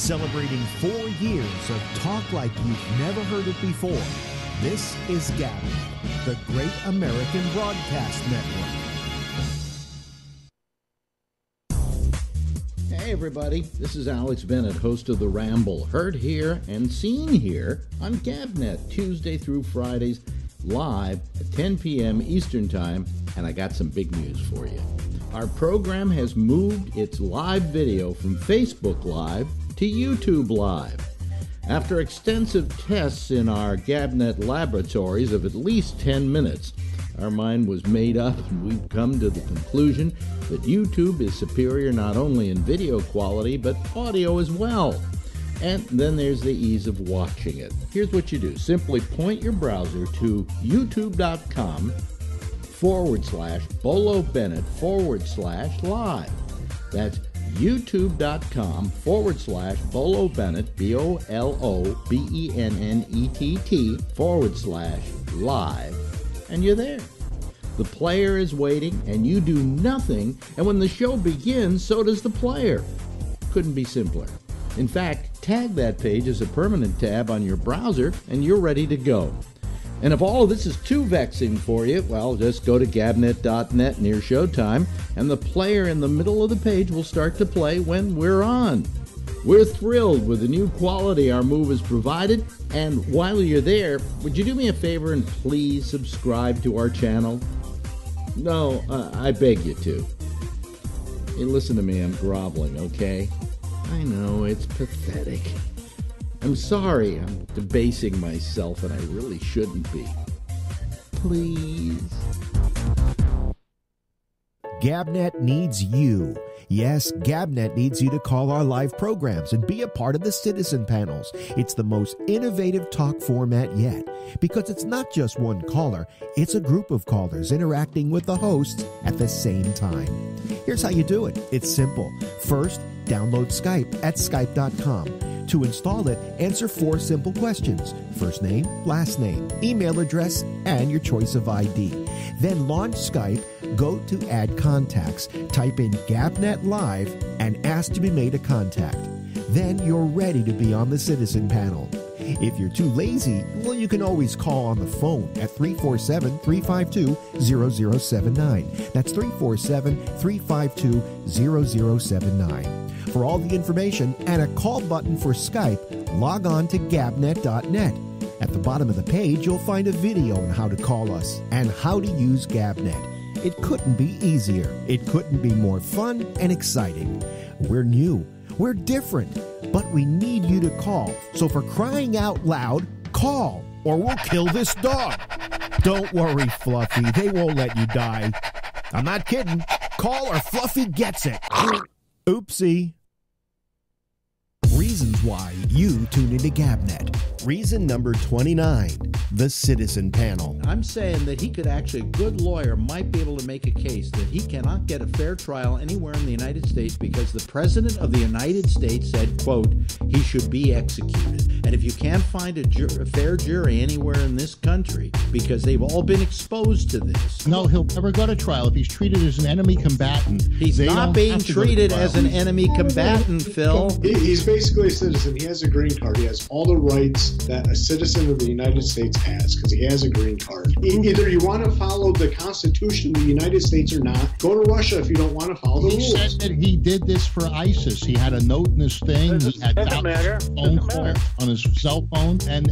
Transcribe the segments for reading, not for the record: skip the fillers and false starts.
Celebrating 4 years of talk like you've never heard it before. This is GABNET, the Great American Broadcast Network. Hey everybody, this is Alex Bennett, host of the Ramble, heard here and seen here on GABNET, Tuesday through Fridays, live at 10 p.m. Eastern Time, and I got some big news for you. Our program has moved its live video from Facebook Live to YouTube Live. After extensive tests in our GABNET laboratories of at least 10 minutes, our mind was made up and we've come to the conclusion that YouTube is superior not only in video quality, but audio as well. And then there's the ease of watching it. Here's what you do. Simply point your browser to youtube.com/Bolo Bennett /live. That's youtube.com/Bolo Bennett, BOLOBENNETT /live. And you're there. The player is waiting, and you do nothing, and when the show begins, so does the player. Couldn't be simpler. In fact, tag that page as a permanent tab on your browser, and you're ready to go. And if all of this is too vexing for you, well, just go to gabnet.net near showtime, and the player in the middle of the page will start to play when we're on. We're thrilled with the new quality our move has provided, and while you're there, would you do me a favor and please subscribe to our channel? No, I beg you to. Hey, listen to me, I'm groveling, okay? I know, it's pathetic. I'm sorry, I'm debasing myself, and I really shouldn't be. Please. GABNET needs you. Yes, GABNET needs you to call our live programs and be a part of the citizen panels. It's the most innovative talk format yet, because it's not just one caller, it's a group of callers interacting with the hosts at the same time. Here's how you do it. It's simple. First, download Skype at skype.com. To install it, answer 4 simple questions: first name, last name, email address, and your choice of ID. Then launch Skype, go to Add Contacts, type in GABNET Live, and ask to be made a contact. Then you're ready to be on the citizen panel. If you're too lazy, well, you can always call on the phone at 347-352-0079. That's 347-352-0079. For all the information and a call button for Skype, log on to gabnet.net. At the bottom of the page, you'll find a video on how to call us and how to use GABNET. It couldn't be easier. It couldn't be more fun and exciting. We're new. We're different. But we need you to call. So for crying out loud, call, or we'll kill this dog. Don't worry, Fluffy. They won't let you die. I'm not kidding. Call or Fluffy gets it. Oopsie. Reasons why you tune into GABNET. Reason number 29, the Citizen Panel. I'm saying that he could actually, a good lawyer might be able to make a case that he cannot get a fair trial anywhere in the United States because the President of the United States said, quote, he should be executed. And if you can't find a fair jury anywhere in this country because they've all been exposed to this. No, he'll never go to trial if he's treated as an enemy combatant. He's not being treated as an enemy combatant, Phil. He's basically a citizen. He has a green card. He has all the rights that a citizen of the United States has because he has a green card. Either you want to follow the Constitution of the United States or not. Go to Russia if you don't want to follow the rules. He said that he did this for ISIS. He had a note in his thing. He had phone call on his cell phone, and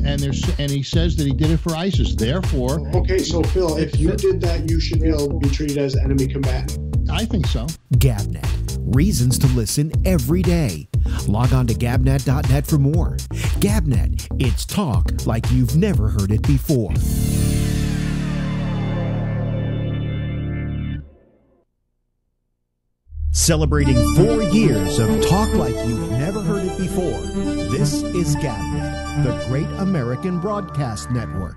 he says that he did it for ISIS. Therefore, okay, so Phil, if you did that, you should be able to be treated as an enemy combatant. I think so. GABNET. Reasons to listen every day. Log on to gabnet.net for more. GABNET. It's talk like you've never heard it before. Celebrating 4 years of talk like you've never heard it before. This is GABNET, the Great American Broadcast Network.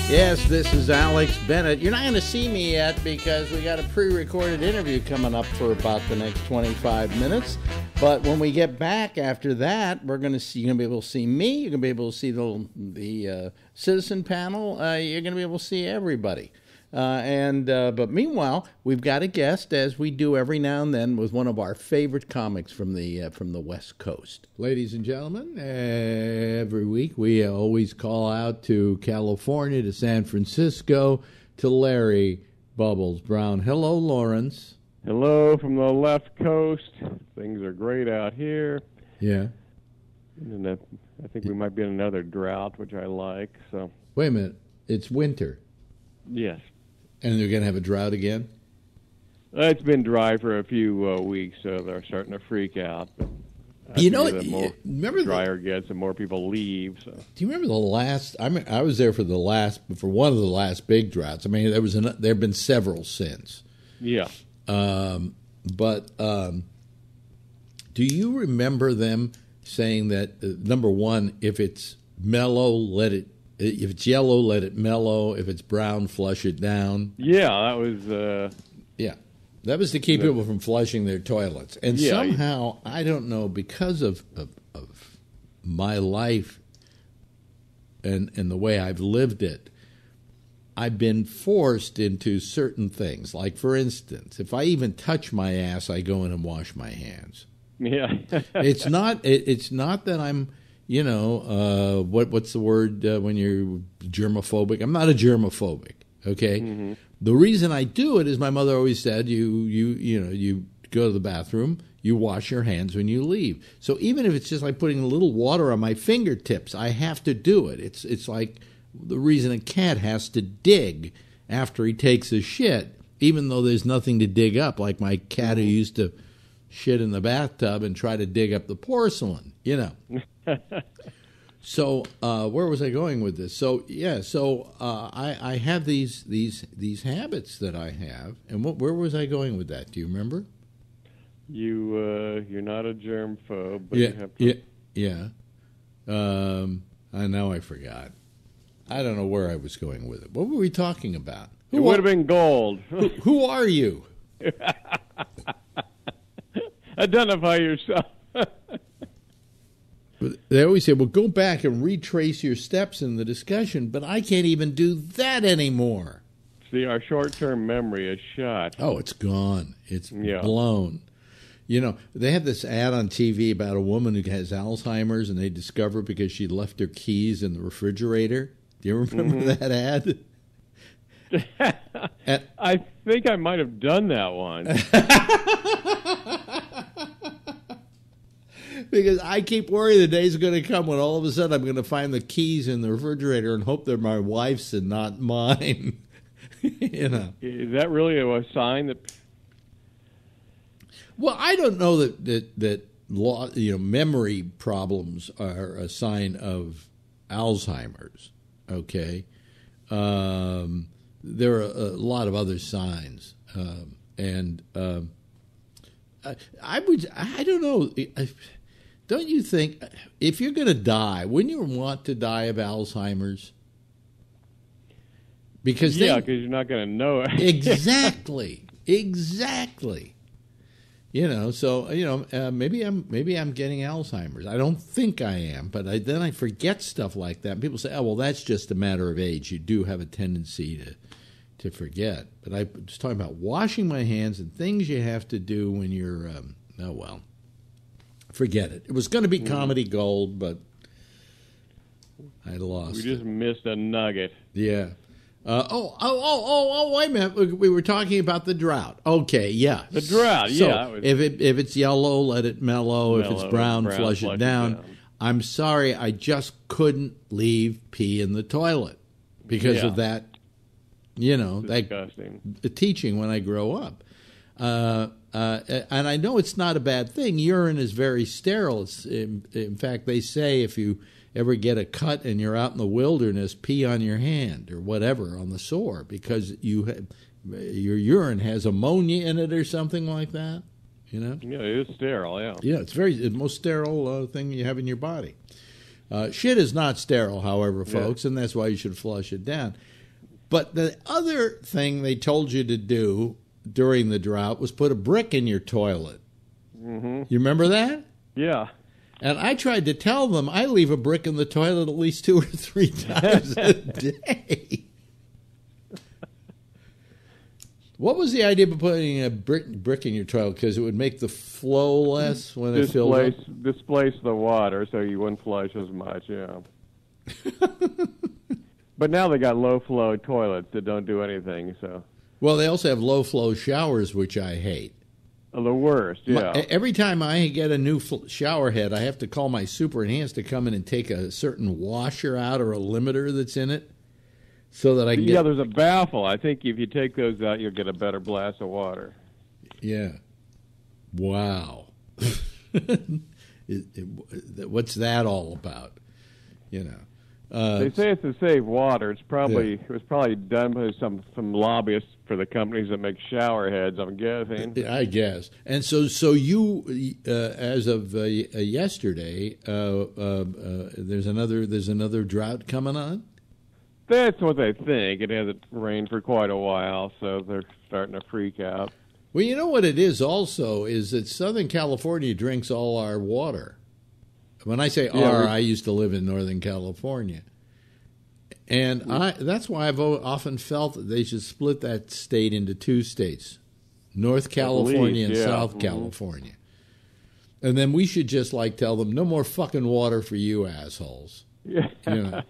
Yes, this is Alex Bennett. You're not going to see me yet because we got a pre-recorded interview coming up for about the next 25 minutes. But when we get back after that, you're going to be able to see me. You're going to be able to see the citizen panel. You're going to be able to see everybody. But meanwhile, we've got a guest, as we do every now and then, with one of our favorite comics from the West Coast. Ladies and gentlemen, every week we always call out to California, to San Francisco, to Larry Bubbles Brown. Hello, Lawrence. Hello from the left coast. Things are great out here. Yeah. And I think we might be in another drought, which I like. So. Wait a minute. It's winter. Yes. And they're going to have a drought again? It's been dry for a few weeks, so they're starting to freak out. But the more drier it gets, the more people leave. So. Do you remember the last? I was there for one of the last big droughts. I mean, there have been several since. Yeah. But do you remember them saying that number one, if it's mellow, if it's yellow, let it mellow. If it's brown, flush it down. Yeah, that was. That was to keep people from flushing their toilets. And somehow, I don't know, because of my life and the way I've lived it, I've been forced into certain things. Like, for instance, if I even touch my ass, I go in and wash my hands. Yeah. It's not that I'm, what's the word when you're germophobic? I'm not a germophobic, okay? Mm-hmm. The reason I do it is my mother always said, you go to the bathroom, you wash your hands when you leave. So even if it's just like putting a little water on my fingertips, I have to do it. It's like the reason a cat has to dig after he takes a shit, even though there's nothing to dig up, like my cat who used to shit in the bathtub and try to dig up the porcelain, So where was I going with this? So I have these habits that I have, and where was I going with that? Do you remember? You're not a germphobe, but yeah, you have to... yeah. I know I forgot. I don't know where I was going with it. What were we talking about? It would have been gold. Who are you? Identify yourself. They always say, well, go back and retrace your steps in the discussion, but I can't even do that anymore. See, our short-term memory is shot. Oh, it's gone. It's blown. They had this ad on TV about a woman who has Alzheimer's, and they discover because she left her keys in the refrigerator. Do you remember that ad? I think I might have done that one. Because I keep worrying the day's going to come when all of a sudden I'm going to find the keys in the refrigerator and hope they're my wife's and not mine. Is that really a sign that? Well, I don't know that memory problems are a sign of Alzheimer's. Okay, there are a lot of other signs, I don't know. Don't you think, if you're going to die, wouldn't you want to die of Alzheimer's? Because you're not going to know it. Exactly. Maybe I'm getting Alzheimer's. I don't think I am, but then I forget stuff like that. And people say, "Oh, well, that's just a matter of age. You do have a tendency to forget." But I was talking about washing my hands and things you have to do when you're. Forget it. It was going to be comedy gold, but I lost. We just missed a nugget. Yeah. Wait a minute. We were talking about the drought. Okay, yeah. The drought, so yeah. If it's yellow, let it mellow. If it's brown, flush it down. I'm sorry, I just couldn't leave pee in the toilet because of that, disgusting. The teaching when I grow up. And I know it's not a bad thing. Urine is very sterile. In fact, they say if you ever get a cut and you're out in the wilderness, pee on your hand or whatever on the sore because your urine has ammonia in it or something like that. Yeah, it is sterile. Yeah, it's the most sterile thing you have in your body. Shit is not sterile, however, folks, and that's why you should flush it down. But the other thing they told you to do during the drought was put a brick in your toilet. Mm-hmm. You remember that? Yeah. And I tried to tell them I leave a brick in the toilet at least 2 or 3 times a day. What was the idea of putting a brick in your toilet? Because it would make the flow less when it fills up? Displace the water so you wouldn't flush as much, yeah. But now they got low-flow toilets that don't do anything, so. Well, they also have low-flow showers, which I hate. The worst, yeah. Every time I get a new shower head, I have to call my super enhanced to come in and take a certain washer out or a limiter that's in it, so that I can Yeah, there's a baffle. I think if you take those out, you'll get a better blast of water. Yeah. Wow. What's that all about? You know. They say it's to save water. It was probably done by some lobbyists for the companies that make shower heads, I'm guessing. I guess. And so you, as of yesterday, there's another drought coming on? That's what they think. It hasn't rained for quite a while, so they're starting to freak out. Well, you know what it is also is that Southern California drinks all our water. When I say I used to live in Northern California. And that's why I've often felt that they should split that state into 2 states, North California and South California. And then we should just tell them, no more fucking water for you assholes. Yeah.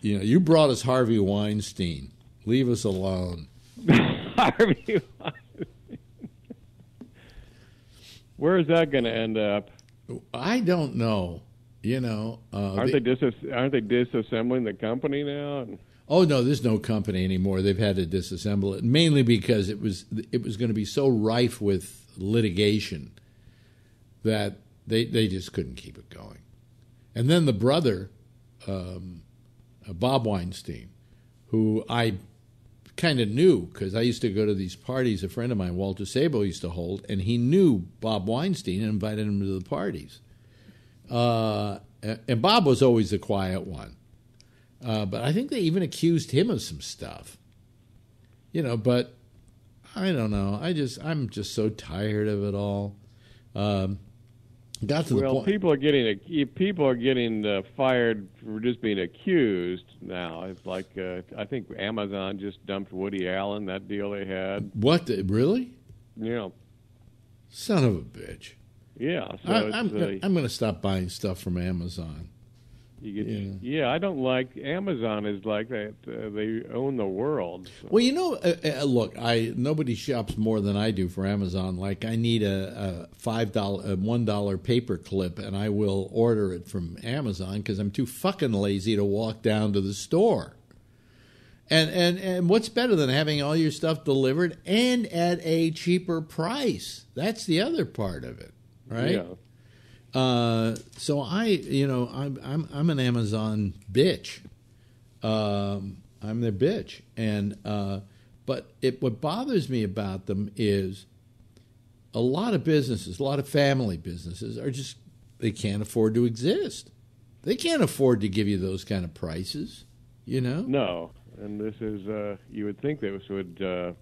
You brought us Harvey Weinstein. Leave us alone. Harvey Weinstein. Where is that going to end up? I don't know. Aren't they disassembling the company now? Oh no, there's no company anymore. They've had to disassemble it mainly because it was going to be so rife with litigation that they just couldn't keep it going. And then the brother, Bob Weinstein, who I kind of knew because I used to go to these parties a friend of mine, Walter Sabo, used to hold, and he knew Bob Weinstein and invited him to the parties. And Bob was always the quiet one. But I think they even accused him of some stuff. But I don't know. I'm just so tired of it all. Got to the point. People are getting fired for just being accused now. It's like I think Amazon just dumped Woody Allen, that deal they had. What? Really? Yeah. Son of a bitch. Yeah. So I'm going to stop buying stuff from Amazon. Yeah, I don't like Amazon is like that. They own the world. So. Well, look, nobody shops more than I do for Amazon. Like I need a $1 paper clip, and I will order it from Amazon because I'm too fucking lazy to walk down to the store. And what's better than having all your stuff delivered and at a cheaper price? That's the other part of it, right? Yeah. So I'm an Amazon bitch. I'm their bitch, and but what bothers me about them is a lot of businesses, a lot of family businesses they can't afford to exist. They can't afford to give you those kind of prices, No, and this is you would think this would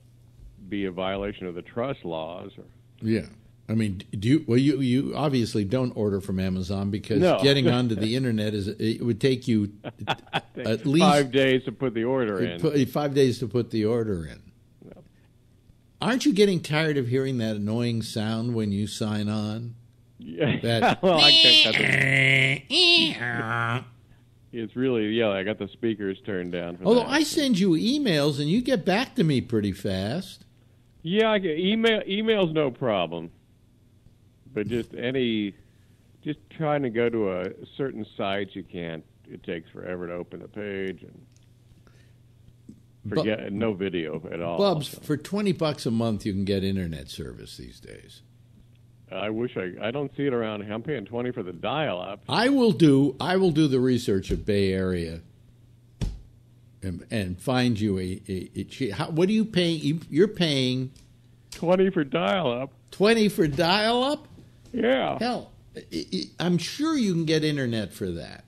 be a violation of the trust laws. Yeah. I mean, you obviously don't order from Amazon because getting onto the internet it would take you at least 5 days to put the order in. 5 days to put the order in. No. Aren't you getting tired of hearing that annoying sound when you sign on? Yeah. Well, I think it's really I got the speakers turned down. Although I send you emails and you get back to me pretty fast. Yeah, I get email's no problem. But just trying to go to a certain site, you can't. It takes forever to open a page, and no video at all. Bubs, for $20 a month, you can get internet service these days. I wish I don't see it around. I'm paying $20 for the dial-up. I will do the research of Bay Area and find you what are you paying? You're paying $20 for dial-up. $20 for dial-up? Yeah. Hell, I'm sure you can get internet for that.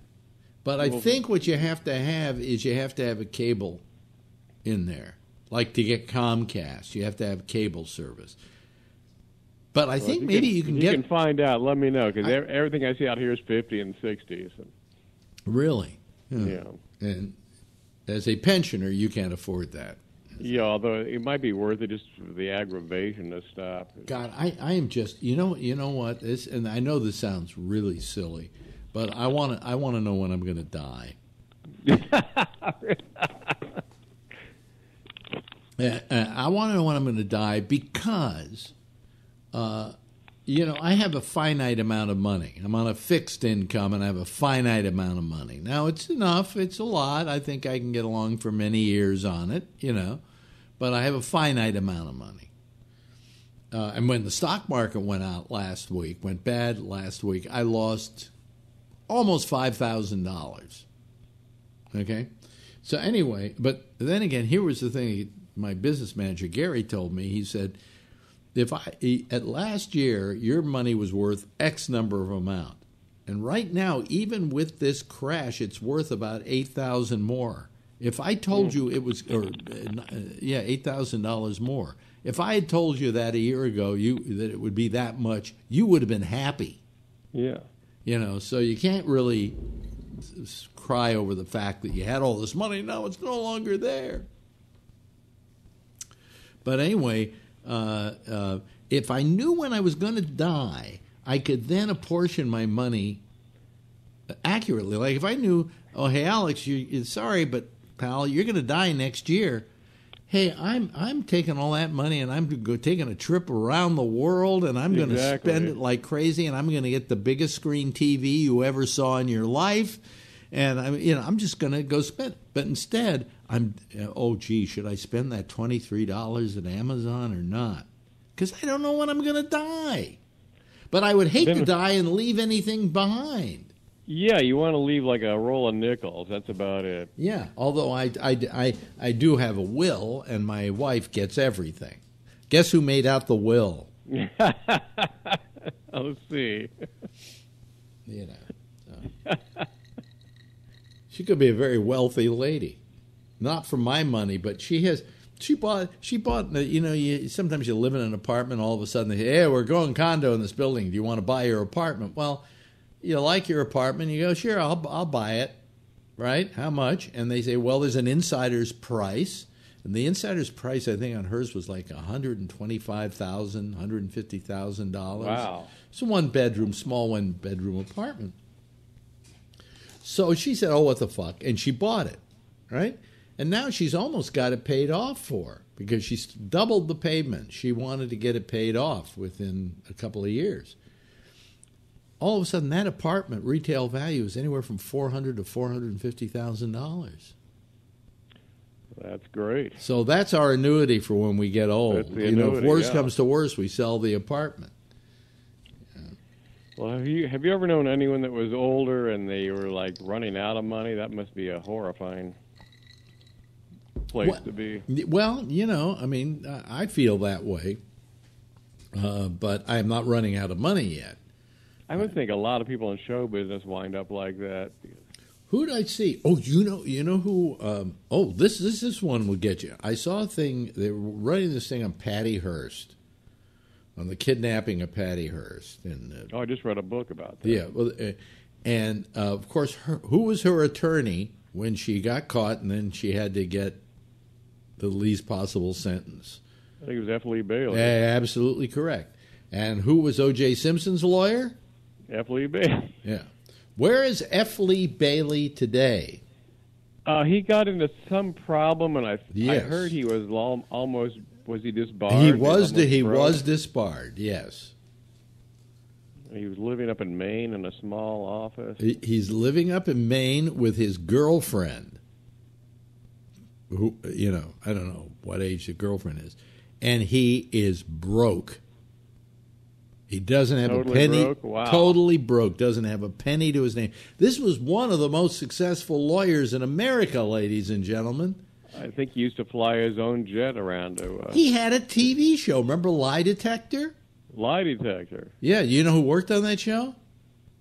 But I think what you have to have is you have to have a cable in there. Like to get Comcast, you have to have cable service. But I think maybe you can get... You can find out. Let me know, because everything I see out here is 50 and 60. So. Really? Yeah. And as a pensioner, you can't afford that. Yeah, although it might be worth it just for the aggravation to stop. God, I am just... You know what? And I know this sounds really silly, but I want to know when I'm going to die. I want to know when I'm going to die because... I have a finite amount of money. I'm on a fixed income, and I have a finite amount of money. Now, it's enough. It's a lot. I think I can get along for many years on it, But I have a finite amount of money. And when the stock market went bad last week, I lost almost $5,000. Okay? So anyway, but then again, here was the thing my business manager, Gary, told me. He said... at last year, your money was worth X number of amount. And right now, even with this crash, it's worth about $8,000 more. If I told you it was, $8,000 more. If I had told you that a year ago, that it would be that much, you would have been happy. Yeah. So you can't really cry over the fact that you had all this money. Now it's no longer there. But anyway... if I knew when I was going to die, I could then apportion my money accurately. Like if I knew, oh, hey, Alex, sorry, but pal, you're going to die next year. Hey, I'm taking all that money and I'm taking a trip around the world and I'm going to spend it like crazy and I'm going to get the biggest screen TV you ever saw in your life. And I'm just going to go spend it. But instead, should I spend that $23 at Amazon or not? Because I don't know when I'm going to die. But I would hate to die and leave anything behind. Yeah, you want to leave like a roll of nickels. That's about it. Yeah, although I do have a will, and my wife gets everything. Guess who made out the will? Let's see. She could be a very wealthy lady. Not for my money, but she bought, sometimes you live in an apartment, all of a sudden they say, hey, we're going condo in this building. Do you want to buy your apartment? Well, you like your apartment. You go, sure, I'll buy it. Right? How much? And they say, well, there's an insider's price. And the insider's price, I think, on hers was like $125,000, $150,000. Wow. It's a small one-bedroom apartment. So she said, oh, what the fuck? And she bought it, right? And now she's almost got it paid off for because she's doubled the payment. She wanted to get it paid off within a couple of years. All of a sudden, that apartment retail value is anywhere from $400,000 to $450,000. That's great. So that's our annuity for when we get old. That's the annuity, if worse comes to worse, we sell the apartment. Well, have you ever known anyone that was older and they were like running out of money? That must be a horrifying place to be. Well, I feel that way, but I'm not running out of money yet. I would think a lot of people in show business wind up like that. Who did I see? Oh, you know who? This one will get you. I saw a thing. They were writing this thing on Patty Hearst. On the kidnapping of Patty Hearst. I just read a book about that. Yeah, well, and of course, who was her attorney when she got caught and then she had to get the least possible sentence? I think it was F. Lee Bailey. Absolutely correct. And who was O.J. Simpson's lawyer? F. Lee Bailey. Yeah. Where is F. Lee Bailey today? He got into some problem, and I heard he was almost... Was he disbarred? He was disbarred, yes. He was living up in Maine in a small office. He's living up in Maine with his girlfriend, who, I don't know what age the girlfriend is, and he is broke. He doesn't have a penny. Broke? Wow. Totally broke. Doesn't have a penny to his name. This was one of the most successful lawyers in America, ladies and gentlemen. I think he used to fly his own jet around to... He had a TV show. Remember Lie Detector? Lie Detector. Yeah, you know who worked on that show?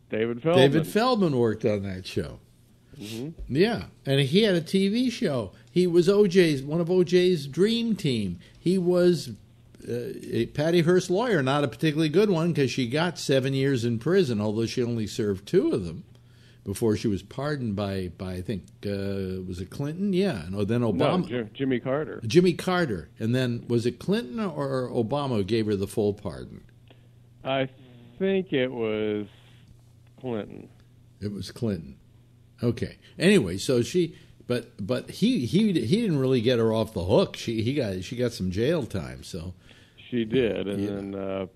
David Feldman. David Feldman worked on that show. Yeah, and he had a TV show. He was one of OJ's dream team. He was Patty Hearst's lawyer, not a particularly good one because she got 7 years in prison, although she only served 2 of them before she was pardoned by I think, was it Clinton? Yeah, and then Obama. No, Jimmy Carter. Jimmy Carter. And then was it Clinton or Obama who gave her the full pardon? I think it was Clinton. It was Clinton. Okay. Anyway, so she, but he didn't really get her off the hook. She got some jail time. So she did, and then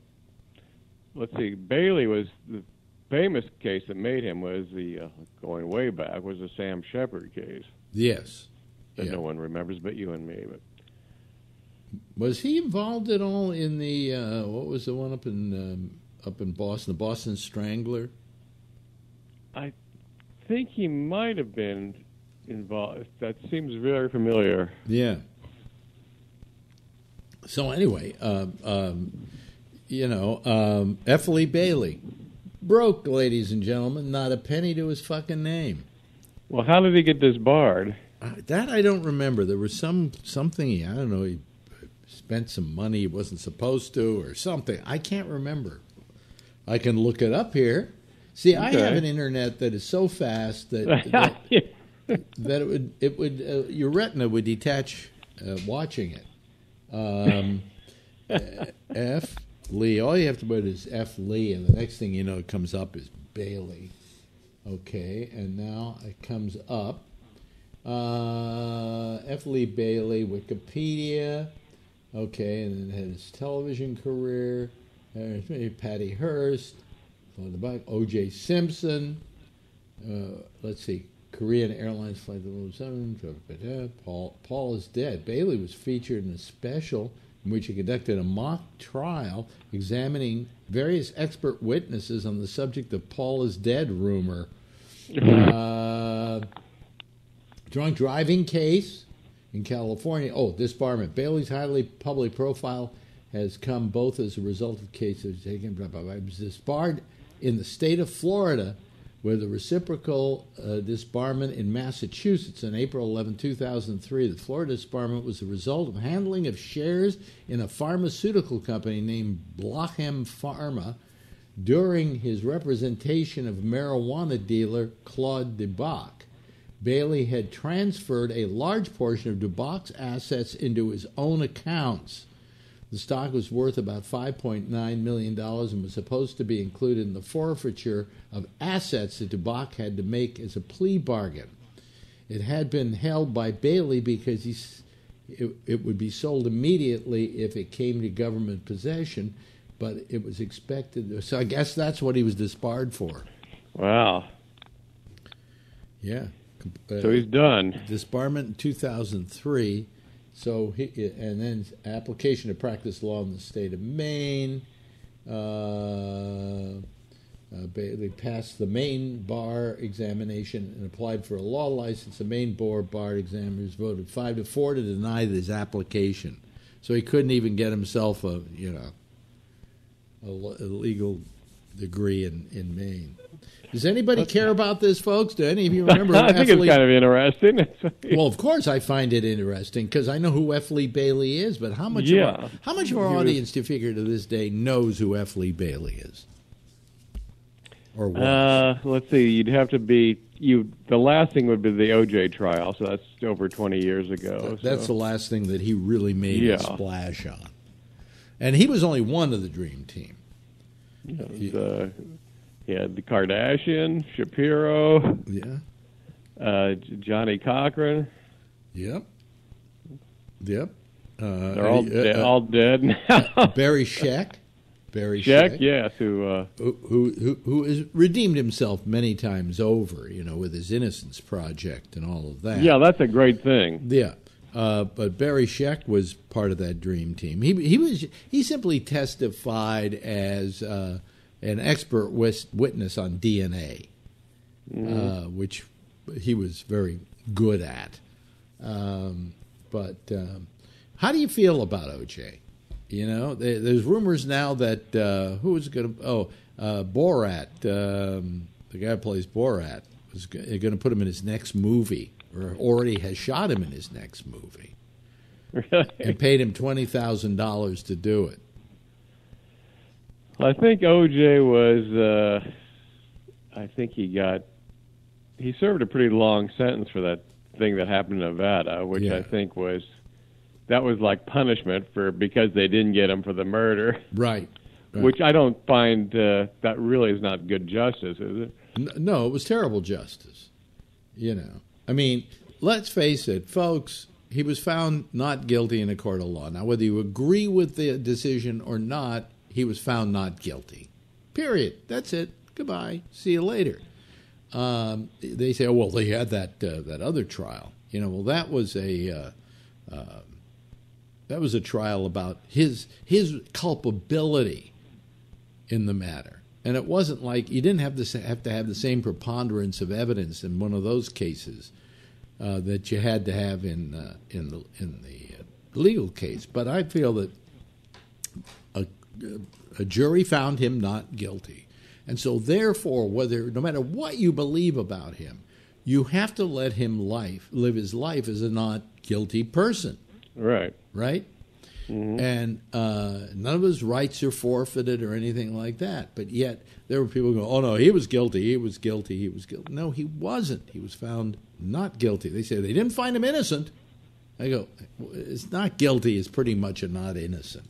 let's see. Bailey was the famous case that made him was the going way back was the Sam Shepard case. Yes. That no one remembers but you and me. But was he involved at all in the what was the one up in Boston, the Boston Strangler? I think he might have been involved. That seems very familiar. Yeah. So anyway, F. Lee Bailey, broke, ladies and gentlemen, not a penny to his fucking name. Well, how did he get disbarred? That I don't remember. There was something I don't know. He spent some money he wasn't supposed to, or something. I can't remember. I can look it up here. See, okay. I have an internet that is so fast that it would your retina would detach watching it. F. Lee. All you have to put is F. Lee, and the next thing you know, it comes up is Bailey. Okay, and now it comes up F. Lee Bailey, Wikipedia. Okay, and then his television career. Patty Hearst. O.J. Simpson. Let's see. Korean Airlines Flight 007. Paul is dead. Bailey was featured in a special in which he conducted a mock trial examining various expert witnesses on the subject of Paul is dead rumor. Drunk driving case in California. Oh, disbarment. Bailey's highly public profile has come both as a result of cases taken. He was disbarred in the state of Florida, where the reciprocal disbarment in Massachusetts on April 11, 2003. The Florida disbarment was the result of handling of shares in a pharmaceutical company named Blochem Pharma during his representation of marijuana dealer Claude Duboc. Bailey had transferred a large portion of Duboc's assets into his own accounts. The stock was worth about $5.9 million and was supposed to be included in the forfeiture of assets that Duboc had to make as a plea bargain. It had been held by Bailey because it would be sold immediately if it came to government possession, but it was expected. So I guess that's what he was disbarred for. Wow. Yeah. So he's done. Disbarment in 2003. So and then application to practice law in the state of Maine. They passed the Maine bar examination and applied for a law license. The Maine bar examiners voted 5-4 to deny his application. So he couldn't even get himself a legal degree in Maine. Does anybody care about this, folks? Do any of you remember? I think it's kind of interesting. Well, of course I find it interesting because I know who F. Lee Bailey is, but how much of our audience do you figure to this day knows who F. Lee Bailey is? Or was? Let's see. You'd have to be the last thing would be the O.J. trial, so that's over 20 years ago. That's the last thing that he really made a splash on. And he was only one of the dream team. He had the Kardashian, Shapiro. Yeah. Johnny Cochran. Yep. They're all dead now. Barry Scheck. Scheck, yes, who has redeemed himself many times over, with his Innocence Project and all of that. Yeah, that's a great thing. Yeah. But Barry Scheck was part of that dream team. He simply testified as an expert witness on DNA, which he was very good at. But how do you feel about O.J.? There's rumors now that who was going to? Borat, the guy who plays Borat, going to put him in his next movie, or already has shot him in his next movie, really? And paid him $20,000 to do it. I think O.J. was. I think he served a pretty long sentence for that thing that happened in Nevada, which I think was like punishment because they didn't get him for the murder. Right. Which I don't find that really is not good justice, is it? No, it was terrible justice. I mean, let's face it, folks. He was found not guilty in a court of law. Now, whether you agree with the decision or not, he was found not guilty. Period. That's it. Goodbye. See you later. They say, oh, well, they had that other trial. Well, that was a trial about his culpability in the matter, and it wasn't like you didn't have to have the same preponderance of evidence in one of those cases that you had to have in the legal case. But I feel that a jury found him not guilty, and so therefore, no matter what you believe about him, you have to let him live his life as a not guilty person. Right. Right? Mm-hmm. And none of his rights are forfeited or anything like that. But yet there were people going, oh, no, he was guilty, he was guilty, he was guilty. No, he wasn't. He was found not guilty. They say they didn't find him innocent. I go, it's not guilty is pretty much a not innocent,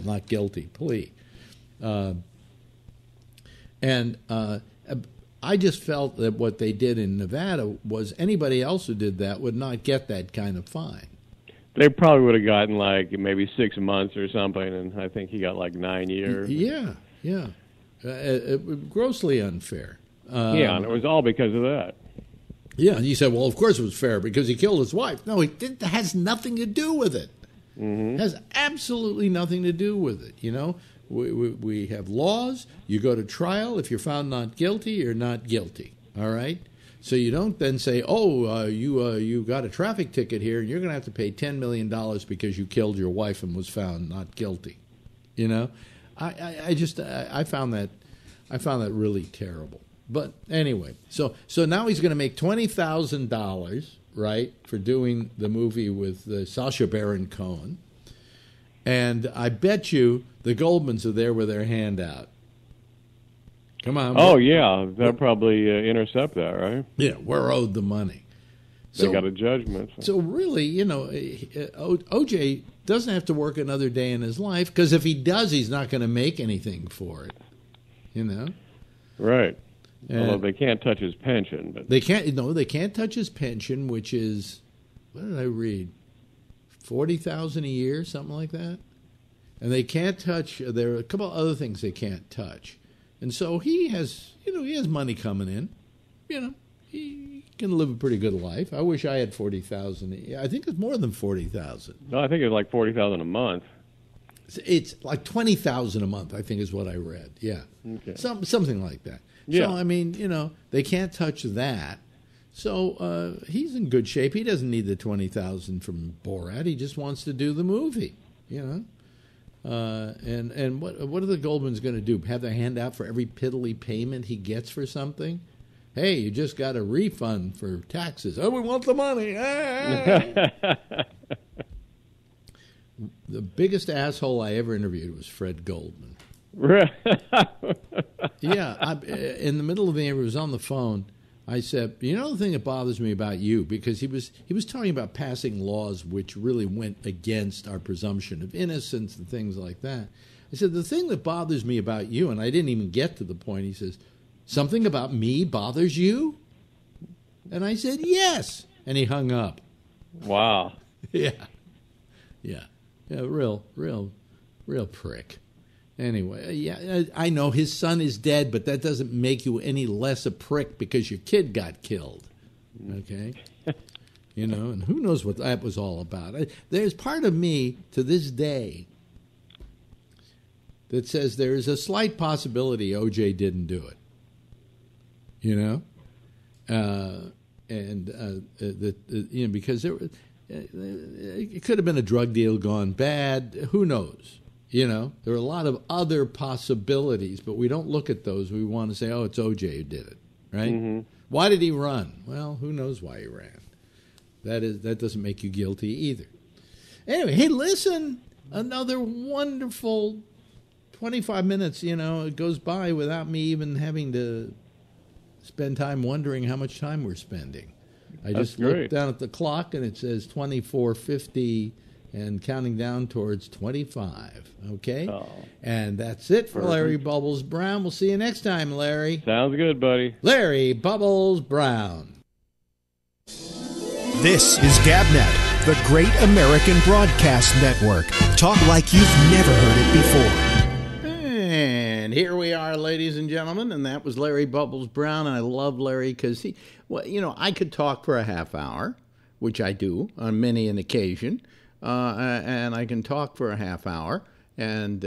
not guilty plea. And I just felt that what they did in Nevada was anybody else who did that would not get that kind of fine. They probably would have gotten like maybe 6 months or something, and I think he got like 9 years. Yeah. Grossly unfair. And it was all because of that. Yeah, and you said, well, of course it was fair because he killed his wife. No, it has nothing to do with it. Mm-hmm. It has absolutely nothing to do with it, We have laws. You go to trial. If you're found not guilty, you're not guilty. All right? So you don't then say, you got a traffic ticket here, and you're going to have to pay $10 million because you killed your wife and was found not guilty. I found that really terrible. But anyway, so now he's going to make $20,000, right, for doing the movie with Sacha Baron Cohen. And I bet you the Goldmans are there with their hand out. Come on. Oh, yeah. They'll probably intercept that, right? Yeah, we're owed the money. They got a judgment. So really, O.J. doesn't have to work another day in his life, because if he does, he's not going to make anything for it. Right. Although they can't touch his pension. But they can't touch his pension, which is, what did I read? $40,000 a year, something like that. And they can't touch. There are a couple of other things they can't touch. And so he has money coming in. He can live a pretty good life. I wish I had $40,000. I think it's more than $40,000. No, I think it's like $40,000 a month. It's like $20,000 a month, I think is what I read. Yeah. Okay. Something like that. Yeah. So, I mean, they can't touch that. So he's in good shape. He doesn't need the $20,000 from Borat. He just wants to do the movie, And what are the Goldmans going to do? Have their hand out for every piddly payment he gets for something? Hey, you just got a refund for taxes. Oh, we want the money. The biggest asshole I ever interviewed was Fred Goldman. Yeah, in the middle of the interview, he was on the phone. I said, the thing that bothers me about you, because he was talking about passing laws which really went against our presumption of innocence and things like that. I said, the thing that bothers me about you, and I didn't even get to the point, he says, something about me bothers you? And I said, yes. And he hung up. Wow. Yeah, real prick. Anyway, yeah, I know his son is dead, but that doesn't make you any less a prick because your kid got killed. Okay? And who knows what that was all about. There's part of me to this day that says there is a slight possibility O.J. didn't do it. Because it could have been a drug deal gone bad. Who knows? There are a lot of other possibilities, but we don't look at those. We want to say, oh, it's O.J. who did it, right? Mm-hmm. Why did he run? Well, who knows why he ran. That doesn't make you guilty either. Anyway, hey, listen, another wonderful 25 minutes, it goes by without me even having to spend time wondering how much time we're spending. I just looked down at the clock, and it says 24:50 and counting down towards 25, okay? Oh, and that's it for Larry Bubbles Brown. We'll see you next time, Larry. Sounds good, buddy. Larry Bubbles Brown. This is GabNet, the Great American Broadcast Network. Talk like you've never heard it before. And here we are, ladies and gentlemen, and that was Larry Bubbles Brown. And I love Larry because I could talk for a half hour, which I do on many an occasion, and I can talk for a half hour and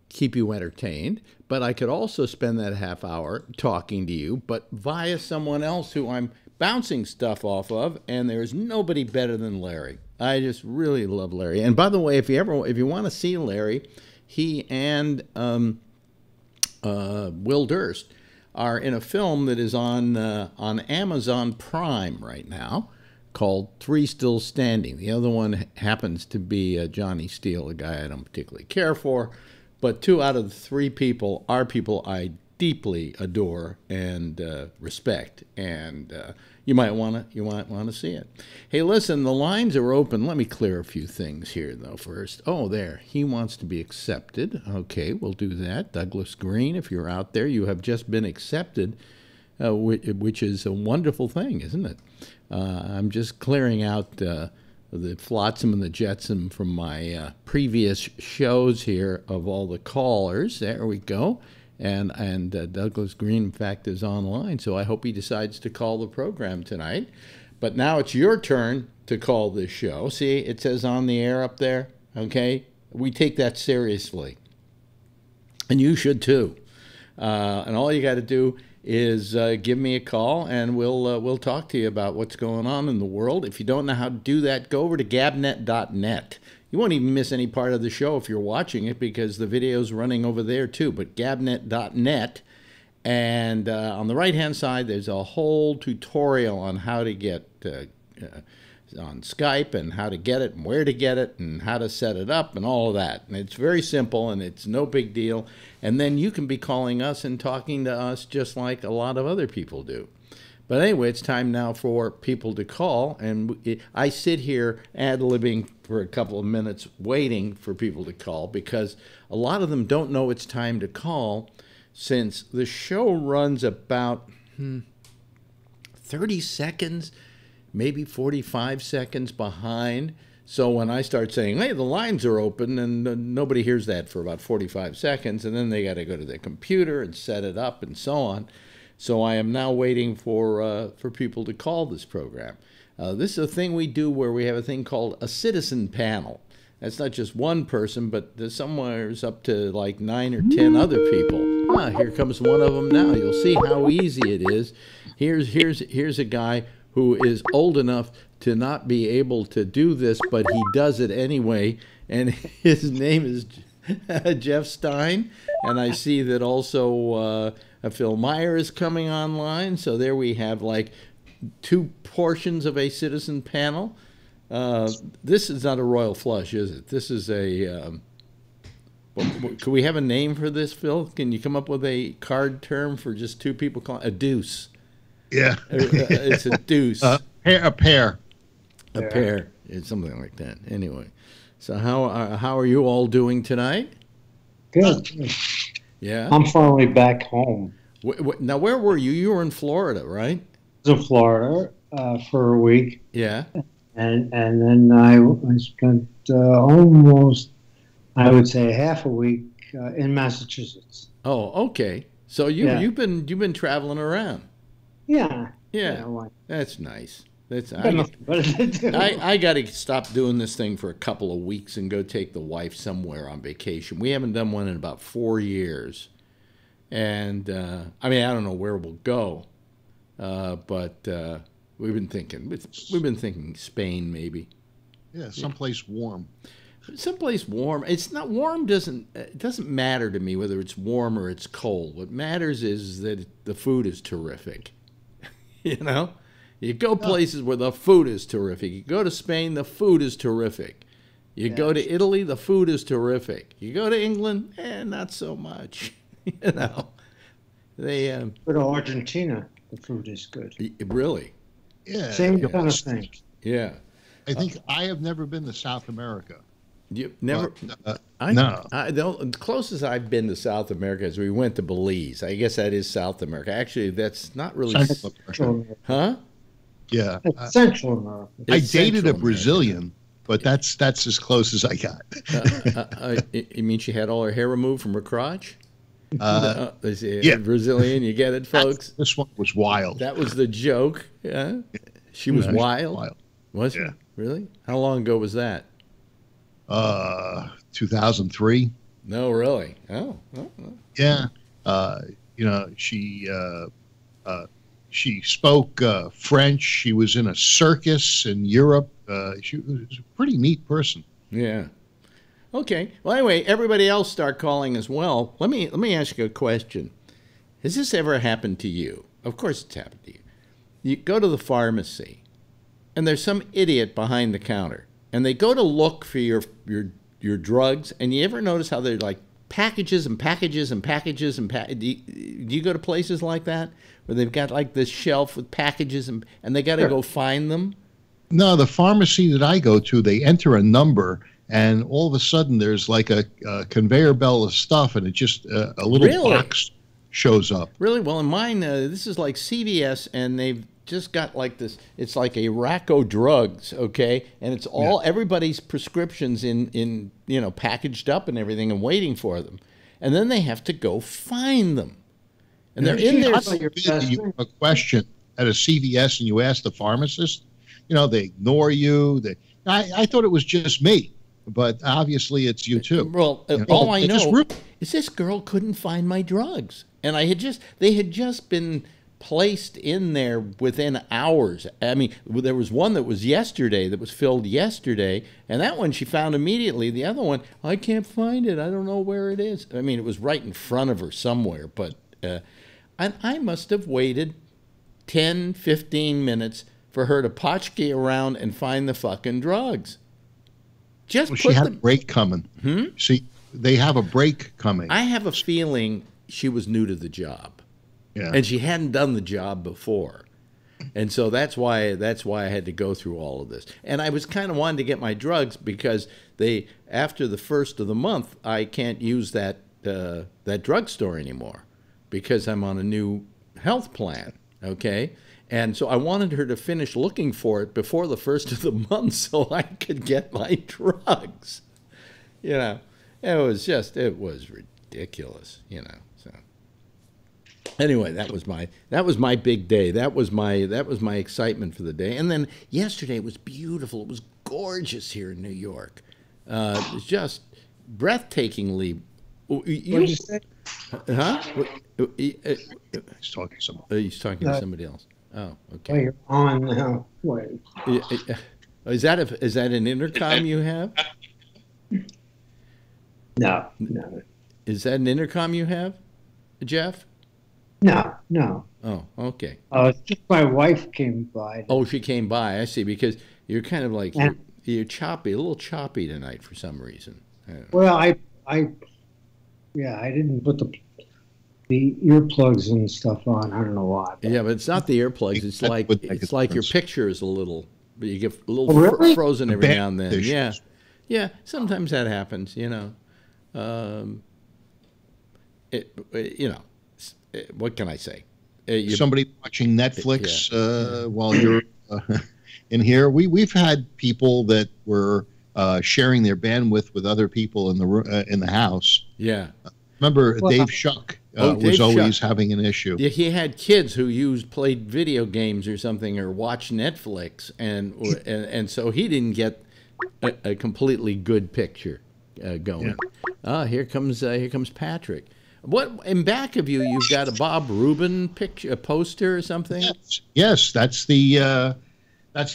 keep you entertained. But I could also spend that half hour talking to you, but via someone else who I'm bouncing stuff off of, and there's nobody better than Larry. I just really love Larry. And by the way, if you want to see Larry, he and Will Durst are in a film that is on Amazon Prime right now called Three Still Standing. The other one happens to be Johnny Steele, a guy I don't particularly care for, but 2 out of the 3 people are people I deeply adore and respect, and you might want to see it. Hey, listen, the lines are open. Let me clear a few things here, though, first. Oh, there. He wants to be accepted. Okay, we'll do that. Douglas Green, if you're out there, you have just been accepted, which is a wonderful thing, isn't it? I'm just clearing out the flotsam and the jetsam from my previous shows here of all the callers. There we go. And Douglas Green, in fact, is online, so I hope he decides to call the program tonight. But now it's your turn to call this show. See, it says on the air up there, okay? We take that seriously. And you should, too. And all you got to do is give me a call, and we'll talk to you about what's going on in the world. If you don't know how to do that, go over to gabnet.net. You won't even miss any part of the show if you're watching it because the video's running over there too, but gabnet.net. And on the right-hand side, there's a whole tutorial on how to get on Skype and how to get it and where to get it and how to set it up and all of that. And it's very simple and it's no big deal. And then you can be calling us and talking to us just like a lot of other people do. But anyway, it's time now for people to call, and I sit here ad-libbing for a couple of minutes waiting for people to call because a lot of them don't know it's time to call since the show runs about 30 seconds, maybe 45 seconds behind. So when I start saying, hey, the lines are open, and nobody hears that for about 45 seconds, and then they got to go to their computer and set it up and so on. So I am now waiting for people to call this program. This is a thing we do where we have a thing called a citizen panel. That's not just one person, but there's somewhere's up to like 9 or 10 other people. Here comes one of them now. You'll see how easy it is. Here's a guy who is old enough to not be able to do this, but he does it anyway, and his name is Jeff Stein, and I see that also Phil Meyer is coming online, so there we have like 2 portions of a citizen panel. This is not a royal flush, is it? This is a... could we have a name for this, Phil? Can you come up with a card term for just 2 people calling? A deuce. Yeah. It's a deuce. A pair. A pair. It's something like that. Anyway, so how are you all doing tonight? Good. Yeah. I'm finally back home. Now, where were you? You were in Florida, right? I was in Florida for a week. Yeah. And then I spent almost, I would say, half a week in Massachusetts. Oh, okay. So you've been traveling around. Yeah. Yeah. That's nice. I I got to stop doing this thing for a couple of weeks and go take the wife somewhere on vacation. We haven't done one in about 4 years. And, I don't know where we'll go, but we've been thinking Spain maybe. Yeah, someplace warm. Someplace warm. It's not warm. It doesn't matter to me whether it's warm or it's cold. What matters is that the food is terrific. You know, you go places where the food is terrific. You go to Spain, the food is terrific. You go to Italy, the food is terrific. You go to England, not so much. You know, they go to Argentina, the food is good. Really? Yeah. Same kind of thing. Yeah. I think I have never been to South America. You never? No. The closest I've been to South America is we went to Belize. I guess that is South America. Actually, that's not really. Central America. Huh? Yeah. It's Central America. I dated a Brazilian, but that's as close as I got. You mean she had all her hair removed from her crotch? Yeah. Brazilian, you get it, folks? This one was wild. That was the joke. Yeah. She was wild. Was she? Really? How long ago was that? 2003. No, really? Oh. Yeah. You know, she spoke French. She was in a circus in Europe. She was a pretty neat person. Yeah. Okay. Well, anyway, everybody else start calling as well. Let me ask you a question. Has this ever happened to you? Of course it's happened to you. You go to the pharmacy, and there's some idiot behind the counter, and they go to look for your drugs, and you ever notice how they're like packages and packages and packages and do you go to places like that where they've got like this shelf with packages and they got to go find them? No, the pharmacy that I go to, they enter a number, and all of a sudden there's like a conveyor belt of stuff, and it just a little box shows up. Really? Well, in mine, this is like CVS, and they've just got like this. It's like a rack of drugs, okay, and it's all everybody's prescriptions in packaged up and everything, and waiting for them, and then they have to go find them, and they're in there. You have a question at a CVS, and you ask the pharmacist. They ignore you. I thought it was just me, but obviously it's you too. Well, all I know is this girl couldn't find my drugs, and they had just been placed in there within hours. I mean, there was one that was yesterday, that was filled yesterday, and that one she found immediately. The other one, I can't find it. I don't know where it is. I mean, it was right in front of her somewhere, but and I must have waited 10, 15 minutes for her to potchkey around and find the fucking drugs. She had a break coming. See, they have a break coming. I have a feeling she was new to the job. Yeah. And she hadn't done the job before. And so that's why I had to go through all of this. And I was kind of wanting to get my drugs because after the first of the month, I can't use that drugstore anymore because I'm on a new health plan, okay? And so I wanted her to finish looking for it before the first of the month so I could get my drugs. It was ridiculous, So anyway, that was my big day. That was my excitement for the day. And then yesterday it was beautiful. It was gorgeous here in New York. It was just breathtakingly. What did you say? Huh? He's talking to somebody. He's talking to somebody else. Oh, okay. Oh, you're on now. Wait. Is that an intercom you have? No. Is that an intercom you have, Jeff? No. Oh, okay. It's just my wife came by. Oh, she came by. I see. Because you're kind of like you're choppy, a little choppy tonight for some reason. Well, I didn't put the earplugs and stuff on. I don't know why. Yeah, but it's not the earplugs. It's like your picture is a little. You get a little really? frozen every now and then. Yeah. Sometimes that happens. What can I say? Somebody watching Netflix while you're in here. We've had people that were sharing their bandwidth with other people in the house. Yeah. Remember, Dave Shuck was always having an issue. Yeah, he had kids who played video games or something or watched Netflix, and so he didn't get a completely good picture going. Yeah. Here comes Patrick. What in back of you? You've got a Bob Rubin picture, a poster or something. Yes, that's the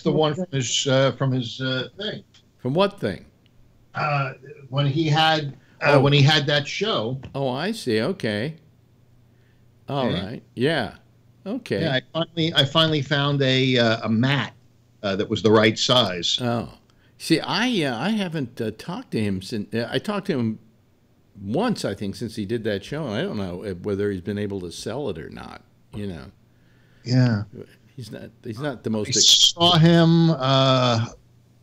one from his thing. From what thing? when he had that show. Oh, I see. Okay. All right. Yeah. Okay. Yeah, I finally found a mat that was the right size. Oh, see, I haven't talked to him since I talked to him once, I think, since he did that show. And I don't know whether he's been able to sell it or not. You know. Yeah. He's not the most. I saw him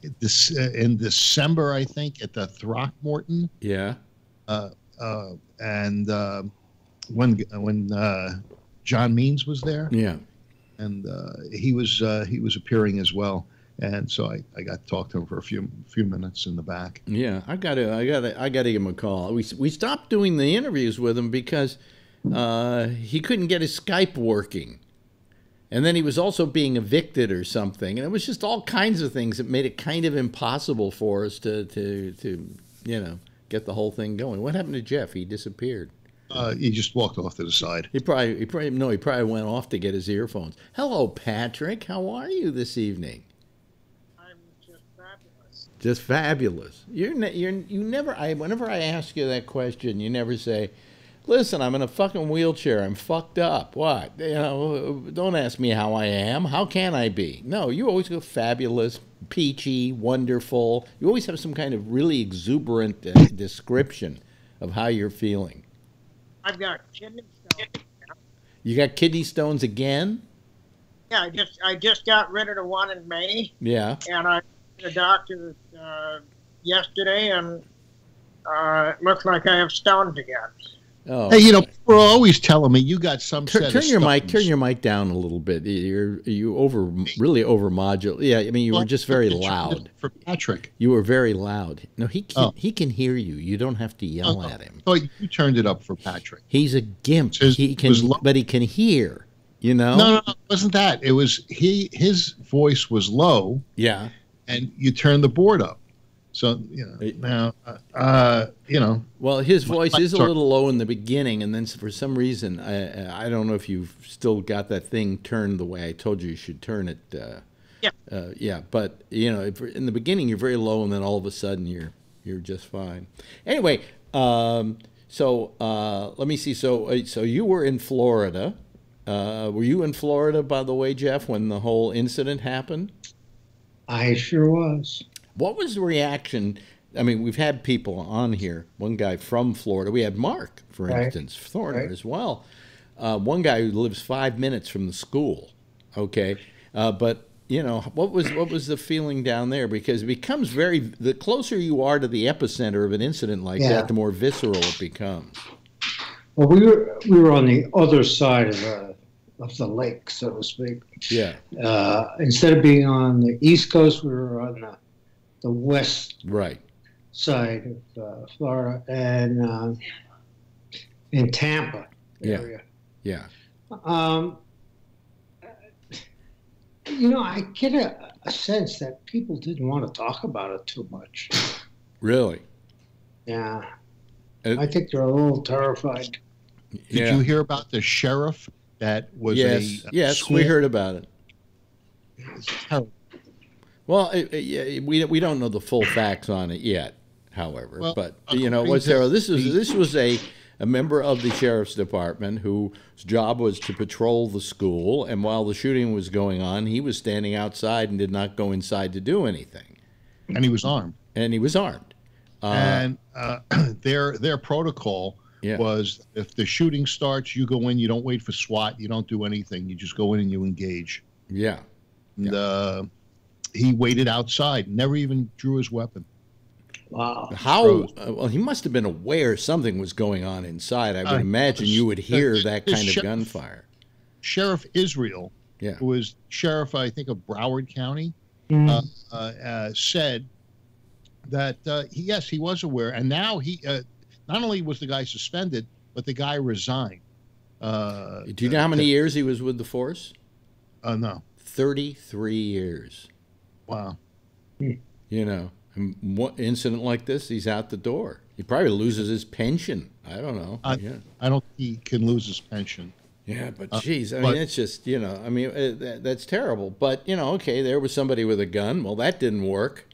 in December, I think, at the Throckmorton. Yeah. And when John Means was there. Yeah. And he was appearing as well. And so I got to talk to him for a few minutes in the back. Yeah, I gotta give him a call. We stopped doing the interviews with him because he couldn't get his Skype working, and then he was also being evicted or something, and it was just all kinds of things that made it kind of impossible for us to get the whole thing going. What happened to Jeff? He disappeared. He just walked off to the side. He probably went off to get his earphones. Hello, Patrick. How are you this evening? Just fabulous. You never. Whenever I ask you that question, you never say, "Listen, I'm in a fucking wheelchair. I'm fucked up." What? Don't ask me how I am. How can I be? No, you always go fabulous, peachy, wonderful. You always have some kind of really exuberant description of how you're feeling. I've got kidney stones. You got kidney stones again? Yeah, I just got rid of the one in May. Yeah. And I the doctor yesterday, and it looks like I have stones again. Oh. Hey, people are always telling me you got some set of turn stones. your mic down a little bit. You really over modulate. Yeah, I mean you were just very loud. For Patrick, you were very loud. No, he can hear you. You don't have to yell at him. Oh, you turned it up for Patrick. He's a gimp. He can hear. You know. No, it wasn't that. It was his voice was low. Yeah. And you turn the board up. So, now, Well, his voice is a little low in the beginning, and then for some reason, I don't know if you've still got that thing turned the way I told you should turn it. Yeah. But, in the beginning, you're very low, and then all of a sudden, you're just fine. Anyway, so let me see. So you were in Florida. Were you in Florida, by the way, Jeff, when the whole incident happened? I sure was. What was the reaction? I mean, we've had people on here. One guy from Florida. We had Mark, for instance, Florida as well. One guy who lives 5 minutes from the school. Okay, but what was the feeling down there? Because it becomes the closer you are to the epicenter of an incident like that, the more visceral it becomes. Well, we were on the other side of the lake, so to speak. Yeah. Instead of being on the East Coast, we were on the west side of Florida, and in Tampa area. Yeah. I get a sense that people didn't want to talk about it too much. Really? Yeah. I think they're a little terrified. Did you hear about the sheriff that was Yes, we heard about it. Well, we don't know the full facts on it yet, however. Well, but this was a member of the sheriff's department whose job was to patrol the school, and while the shooting was going on, he was standing outside and did not go inside to do anything. And he was armed. And their protocol was if the shooting starts, you go in, you don't wait for SWAT, you don't do anything, you just go in and you engage. Yeah. And he waited outside, never even drew his weapon. Wow. How? Well, he must have been aware something was going on inside. I would imagine you would hear that kind of gunfire. Sheriff Israel, who was sheriff, I think, of Broward County, said that, yes, he was aware. And now he not only was the guy suspended, but the guy resigned. Do you know how many years he was with the force? No. 33 years. Wow. One incident like this, he's out the door. He probably loses his pension. I don't know. I don't think he can lose his pension. Yeah, but geez, I mean, it's just, that's terrible. But, okay, there was somebody with a gun. Well, that didn't work.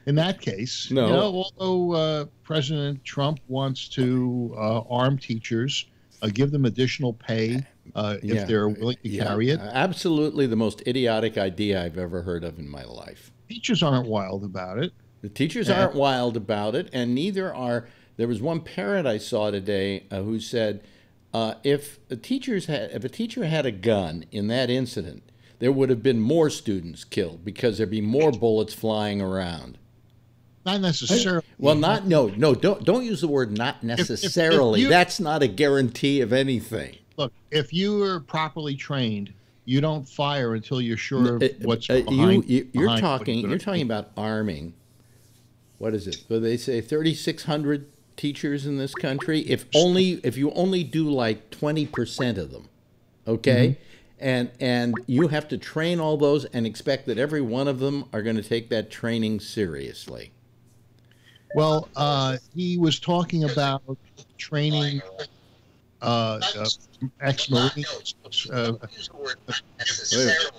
In that case, no. Although President Trump wants to arm teachers, give them additional pay if they're willing to carry it. Absolutely the most idiotic idea I've ever heard of in my life. Teachers aren't wild about it. The teachers aren't wild about it, and neither are. There was one parent I saw today who said, if a teacher had a gun in that incident, there would have been more students killed because there'd be more bullets flying around. Not necessarily. Well, don't use the word not necessarily. That's not a guarantee of anything. Look, if you are properly trained, you don't fire until you're sure of what's behind. You're talking about arming. What is it? So they say 3,600 teachers in this country. If you only do like 20% of them, okay, and you have to train all those and expect that every one of them are going to take that training seriously. Well, he was talking about training ex-Marines.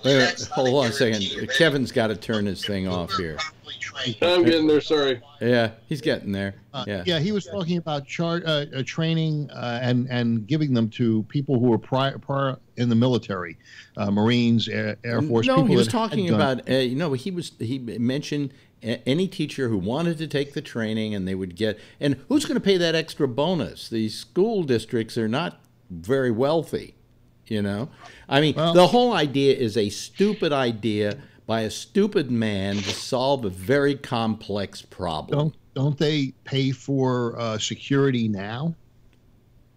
Wait, hold on a second. Kevin's got to turn his thing off here. I'm getting there, sorry. Yeah, he's getting there. Yeah, he was talking about training and giving them to people who were prior in the military, Marines, Air Force. No, people he was talking about, he mentioned any teacher who wanted to take the training and they would get, and who's going to pay that extra bonus? These school districts are not very wealthy, I mean, the whole idea is a stupid idea by a stupid man to solve a very complex problem. Don't they pay for security now?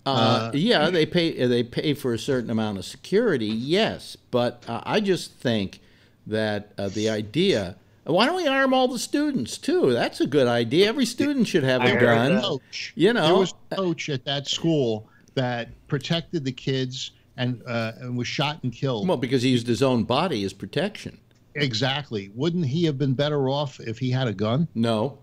Yeah, they pay for a certain amount of security, yes, but I just think that the idea. Why don't we arm all the students too? That's a good idea. Every student should have a gun. There was a coach at that school that protected the kids and was shot and killed. Well, because he used his own body as protection. Exactly. Wouldn't he have been better off if he had a gun? No.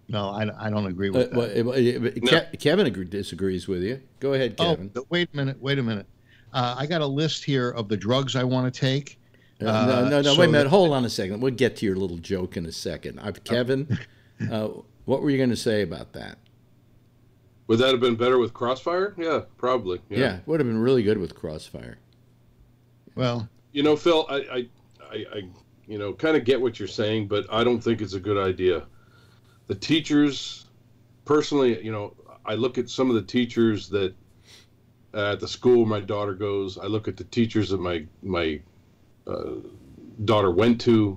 No, I don't agree with that. Kevin disagrees with you. Go ahead, Kevin. Wait a minute. I got a list here of the drugs I want to take. No, wait a minute. Hold on a second. We'll get to your little joke in a second. Kevin, what were you going to say about that? Would that have been better with Crossfire? Yeah, probably. Yeah, would have been really good with Crossfire. Well, Phil, I kind of get what you're saying, but I don't think it's a good idea. The teachers, personally, I look at some of the teachers that at the school my daughter goes. I look at the teachers that my daughter went to,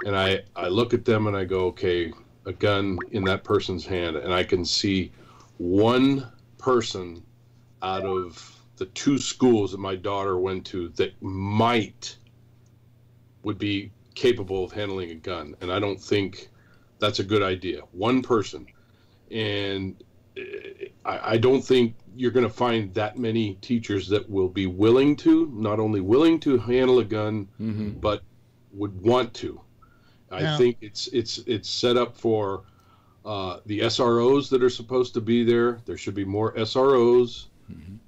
and I look at them and I go, okay, a gun in that person's hand, and I can see one person out of the two schools that my daughter went to that would be capable of handling a gun, and I don't think that's a good idea. One person, and I don't think you're going to find that many teachers that will be not only willing to handle a gun, but would want to. I think it's set up for the SROs that are supposed to be there. There should be more SROs.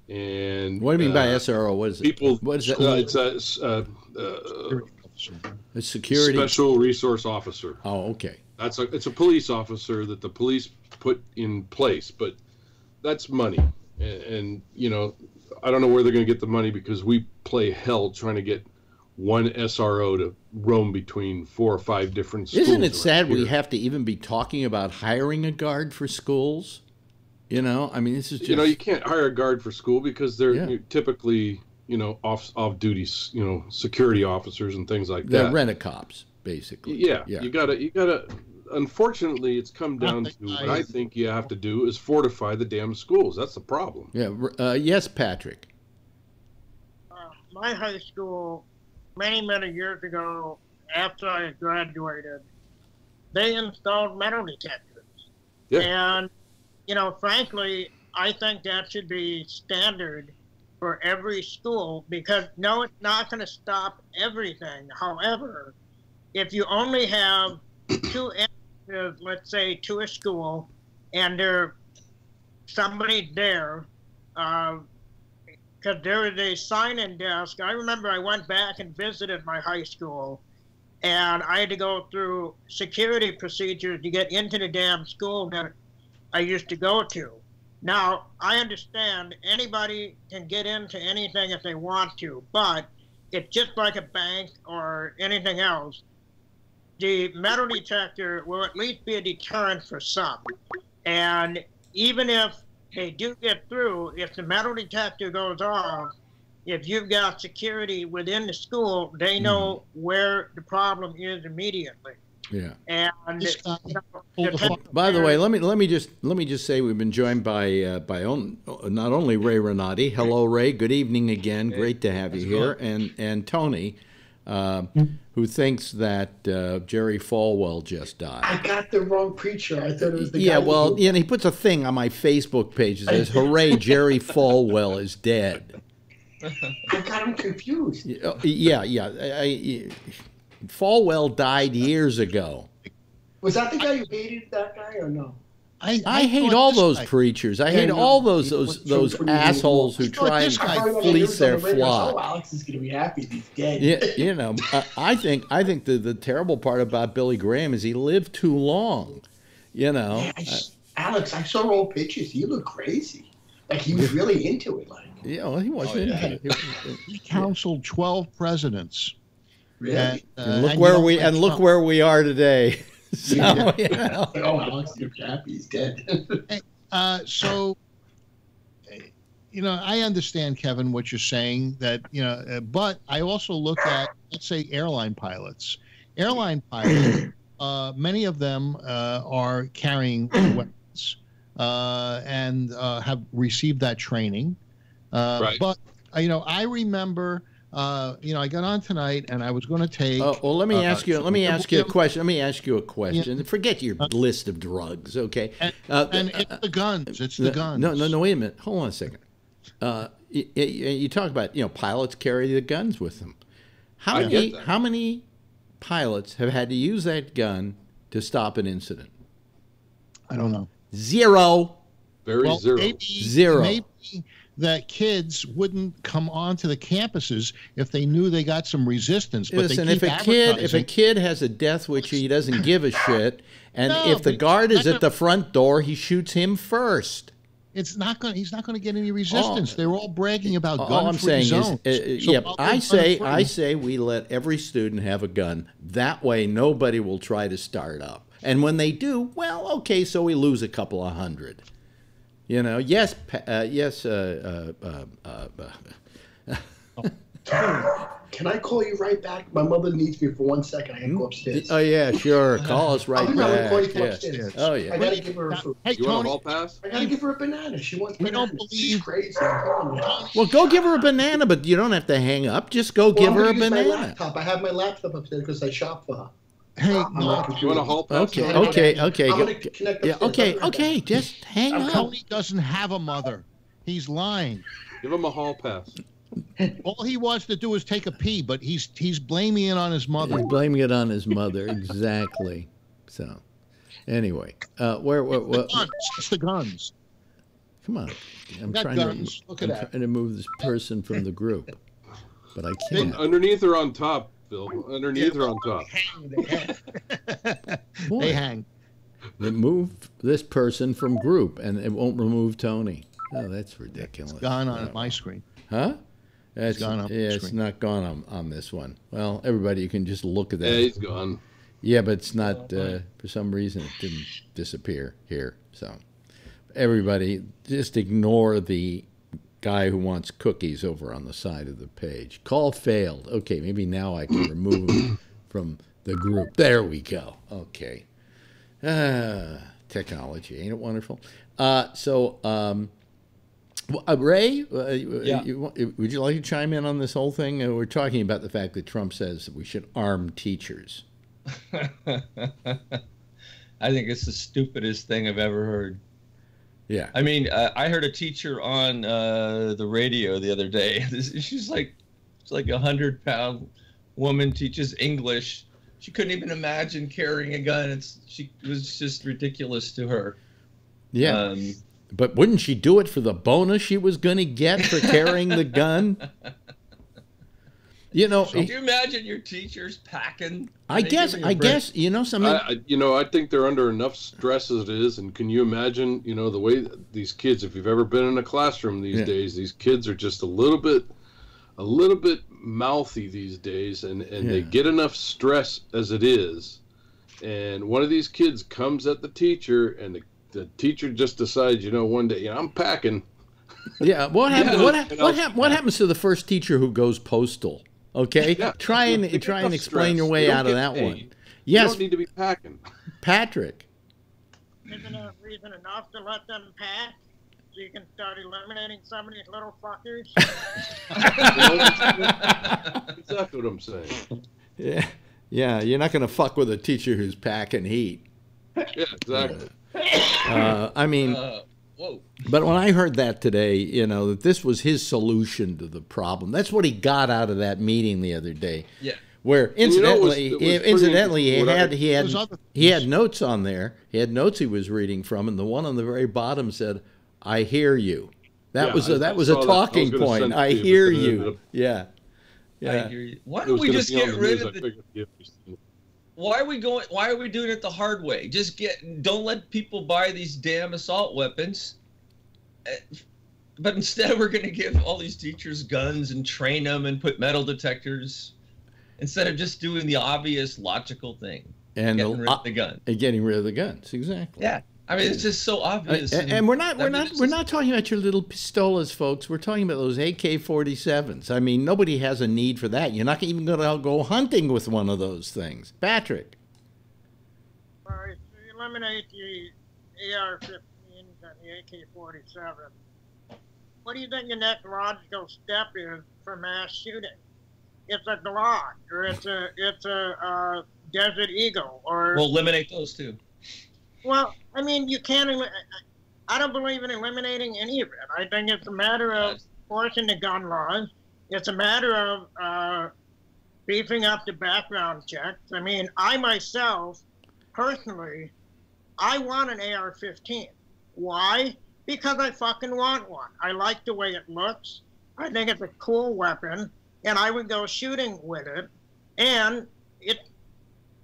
And what do you mean by SRO? What is it? What is that? It's a security special resource officer. Oh, okay. It's a police officer that the police put in place, but that's money. And I don't know where they're going to get the money, because we play hell trying to get one SRO to roam between 4 or 5 different schools. Isn't it sad we have to even be talking about hiring a guard for schools? I mean, this is just... you can't hire a guard for school because they're typically, off duties, security officers and things like that. They're rent-a-cops, basically. Yeah. You gotta. Unfortunately, it's come down to what I think you have to do is fortify the damn schools. That's the problem. Yeah. Yes, Patrick. My high school, many years ago, after I had graduated, they installed metal detectors. Yeah. And, frankly, I think that should be standard for every school, because no, it's not going to stop everything. However, if you only have 2 entrances, let's say, to a school, and there's somebody there, because there is a sign-in desk. I remember I went back and visited my high school, and I had to go through security procedures to get into the damn school that I used to go to. Now, I understand anybody can get into anything if they want to, but it's just like a bank or anything else. The metal detector will at least be a deterrent for some. And even if they do get through, if the metal detector goes off, if you've got security within the school, they know where the problem is immediately. Yeah. And by the way, let me just say we've been joined by not only Ray Renati. Hello, Ray. Good evening again. Great to have you here. And Tony, who thinks that Jerry Falwell just died. I got the wrong preacher. I thought it was the guy. Yeah, well, he puts a thing on my Facebook page that says, "Hooray, Jerry Falwell is dead." I got him confused. Yeah. Falwell died years ago. Was that the guy you hated, that guy, or no? I hate all those preachers. I hate all those assholes who try and fleece their flock. Oh, Alex is going to be happy he's dead. Yeah, I think the terrible part about Billy Graham is he lived too long. Yeah, Alex, I saw old pictures. He looked crazy. Like he was really into it. Like he wasn't. He counseled 12 presidents. Really? And look where we are today. So, Oh, Alex, you're happy he's dead. So, I understand, Kevin, what you're saying. That but I also look at, let's say, airline pilots. Airline pilots, many of them are carrying weapons and have received that training. Right. But I remember. I got on tonight, and I was going to take. Well, let me ask you a question. Yeah. Forget your list of drugs, okay? And it's the guns. It's the guns. No. Wait a minute. Hold on a second. You talk about pilots carry the guns with them. How many pilots have had to use that gun to stop an incident? I don't know. Zero. Zero. Maybe that kids wouldn't come onto the campuses if they knew they got some resistance. But listen, if a kid has a death wish, he doesn't give a shit, and if the guard is at the front door, he shoots him first. He's not going to get any resistance. They're all bragging about gun-free All I'm saying zones. I say we let every student have a gun. That way, nobody will try to start up. And when they do, well, okay, so we lose a couple of hundred. Yes. Can I call you right back? My mother needs me for 1 second. I gotta go upstairs. Oh yeah, sure. Call us right back. Upstairs. Oh yeah. I gotta give her a food. Hey, you want a hall pass? I gotta give her a banana. She wants bananas. don't believe She's crazy. Well, go give her a banana, but you don't have to hang up. Just go give her a banana. My laptop. I have my laptop upstairs because I shop for her. Hey, you want a hall pass? Okay. Okay. Just hang up. Tony doesn't have a mother. He's lying. Give him a hall pass. All he wants to do is take a pee, but he's blaming it on his mother. He's blaming it on his mother, exactly. So, anyway, It's the guns. Come on, I'm trying to move this person from the group, but I can't. Underneath or on top, Phil? Underneath or on top? They hang. They move this person from group, and it won't remove Tony. Oh, that's ridiculous. It's gone on my screen. Huh? It's gone on my screen. It's not gone on this one. Well, everybody, you can just look at that. Yeah, he's gone. Yeah, but it's not, for some reason, it didn't disappear here. So, everybody, just ignore the guy who wants cookies over on the side of the page. Call failed. Okay, maybe now I can remove him from the group. There we go. Okay. Technology, ain't it wonderful? Ray, would you like to chime in on this whole thing? We're talking about the fact that Trump says that we should arm teachers. I think it's the stupidest thing I've ever heard. Yeah. I mean, I heard a teacher on the radio the other day. She's like 100-pound woman, teaches English. She couldn't even imagine carrying a gun. It was just ridiculous to her. Yeah. But wouldn't she do it for the bonus she was going to get for carrying the gun? You know, Can you imagine your teachers packing? I guess, you know, something. I think they're under enough stress as it is. And can you imagine, you know, the way these kids, if you've ever been in a classroom these days, these kids are just a little bit mouthy these days, and they get enough stress as it is. And one of these kids comes at the teacher, and the teacher just decides, you know, one day, I'm packing. Yeah, what happens to the first teacher who goes postal? Okay, try and explain your way out of that one. Yes, you don't need to be packing. Patrick. Isn't a reason enough to let them pack? So you can start eliminating some of these little fuckers? That's exactly what I'm saying. Yeah, you're not going to fuck with a teacher who's packing heat. Yeah, exactly. I mean, whoa. But when I heard that today, you know, that this was his solution to the problem. That's what he got out of that meeting the other day. Yeah. Where incidentally, he had notes on there. He had notes he was reading from, and the one on the very bottom said, "I hear you." That was a talking point. I hear you. Yeah. I hear you. Why don't we just get rid of the? Why are we doing it the hard way? Don't let people buy these damn assault weapons. But instead, we're going to give all these teachers guns and train them and put metal detectors instead of just doing the obvious logical thing and getting rid of the gun. Getting rid of the guns, exactly. Yeah, I mean it's just so obvious. And we're not talking about your little pistolas, folks. We're talking about those AK-47s. I mean, nobody has a need for that. You're not even going to go hunting with one of those things, Patrick. Well, if you eliminate the AR-15s and the AK-47, what do you think your next logical step is for mass shooting? It's a Glock, or it's a Desert Eagle, or we'll eliminate those too. Well, I mean, you can't. I don't believe in eliminating any of it. I think it's a matter of enforcing the gun laws. It's a matter of beefing up the background checks. I mean, I myself, personally, I want an AR-15. Why? Because I fucking want one. I like the way it looks. I think it's a cool weapon, and I would go shooting with it, and it's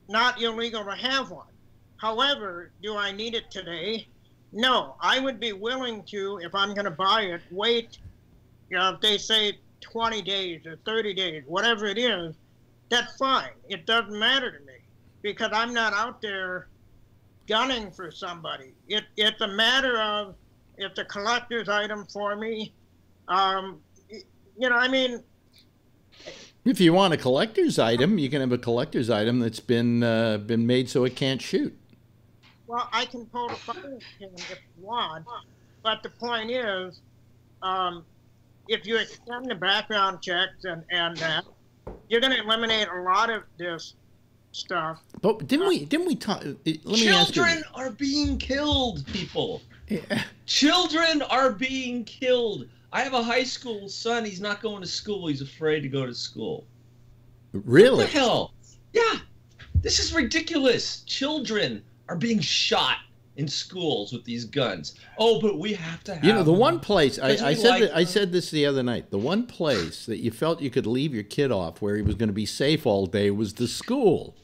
not illegal to have one. However, do I need it today? No. I would be willing to, if I'm going to buy it, wait, if they say 20 days or 30 days, whatever it is, that's fine. It doesn't matter to me because I'm not out there gunning for somebody. It's a matter of, it's a collector's item for me. I mean, if you want a collector's item, you can have a collector's item that's been made so it can't shoot. Well, I can pull the firing pin if you want, but the point is, if you extend the background checks and that, you're going to eliminate a lot of this stuff. But didn't we talk? Let me ask you. Children are being killed, people. Yeah. Children are being killed. I have a high school son. He's not going to school. He's afraid to go to school. Really? What the hell? Yeah. This is ridiculous. Children are being shot in schools with these guns. Oh, but we have to have. You know, the one place I said this the other night. The one place that you felt you could leave your kid off where he was going to be safe all day was the school,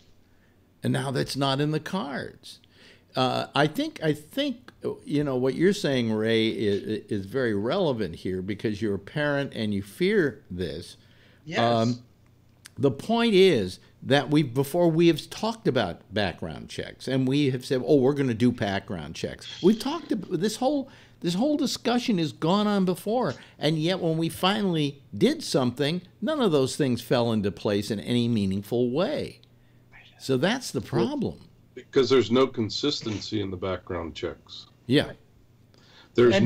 and now that's not in the cards. I think you know what you're saying, Ray, is very relevant here because you're a parent and you fear this. Yes. The point is that before we have talked about background checks, and we have said, "Oh, we're going to do background checks." We've talked about this whole discussion has gone on before, and yet when we finally did something, none of those things fell into place in any meaningful way. So that's the problem. Because there's no consistency in the background checks. Yeah. There's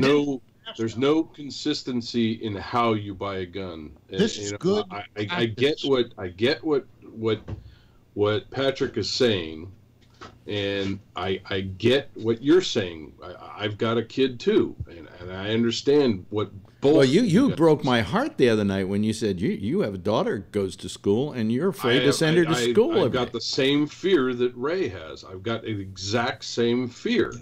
no consistency in how you buy a gun. This is good. I get what Patrick is saying, and I get what you're saying. I've got a kid too, and I understand what both. Well, you broke my heart the other night when you said you have a daughter who goes to school and you're afraid to send her to school. I've got the same fear that Ray has. I've got the exact same fear.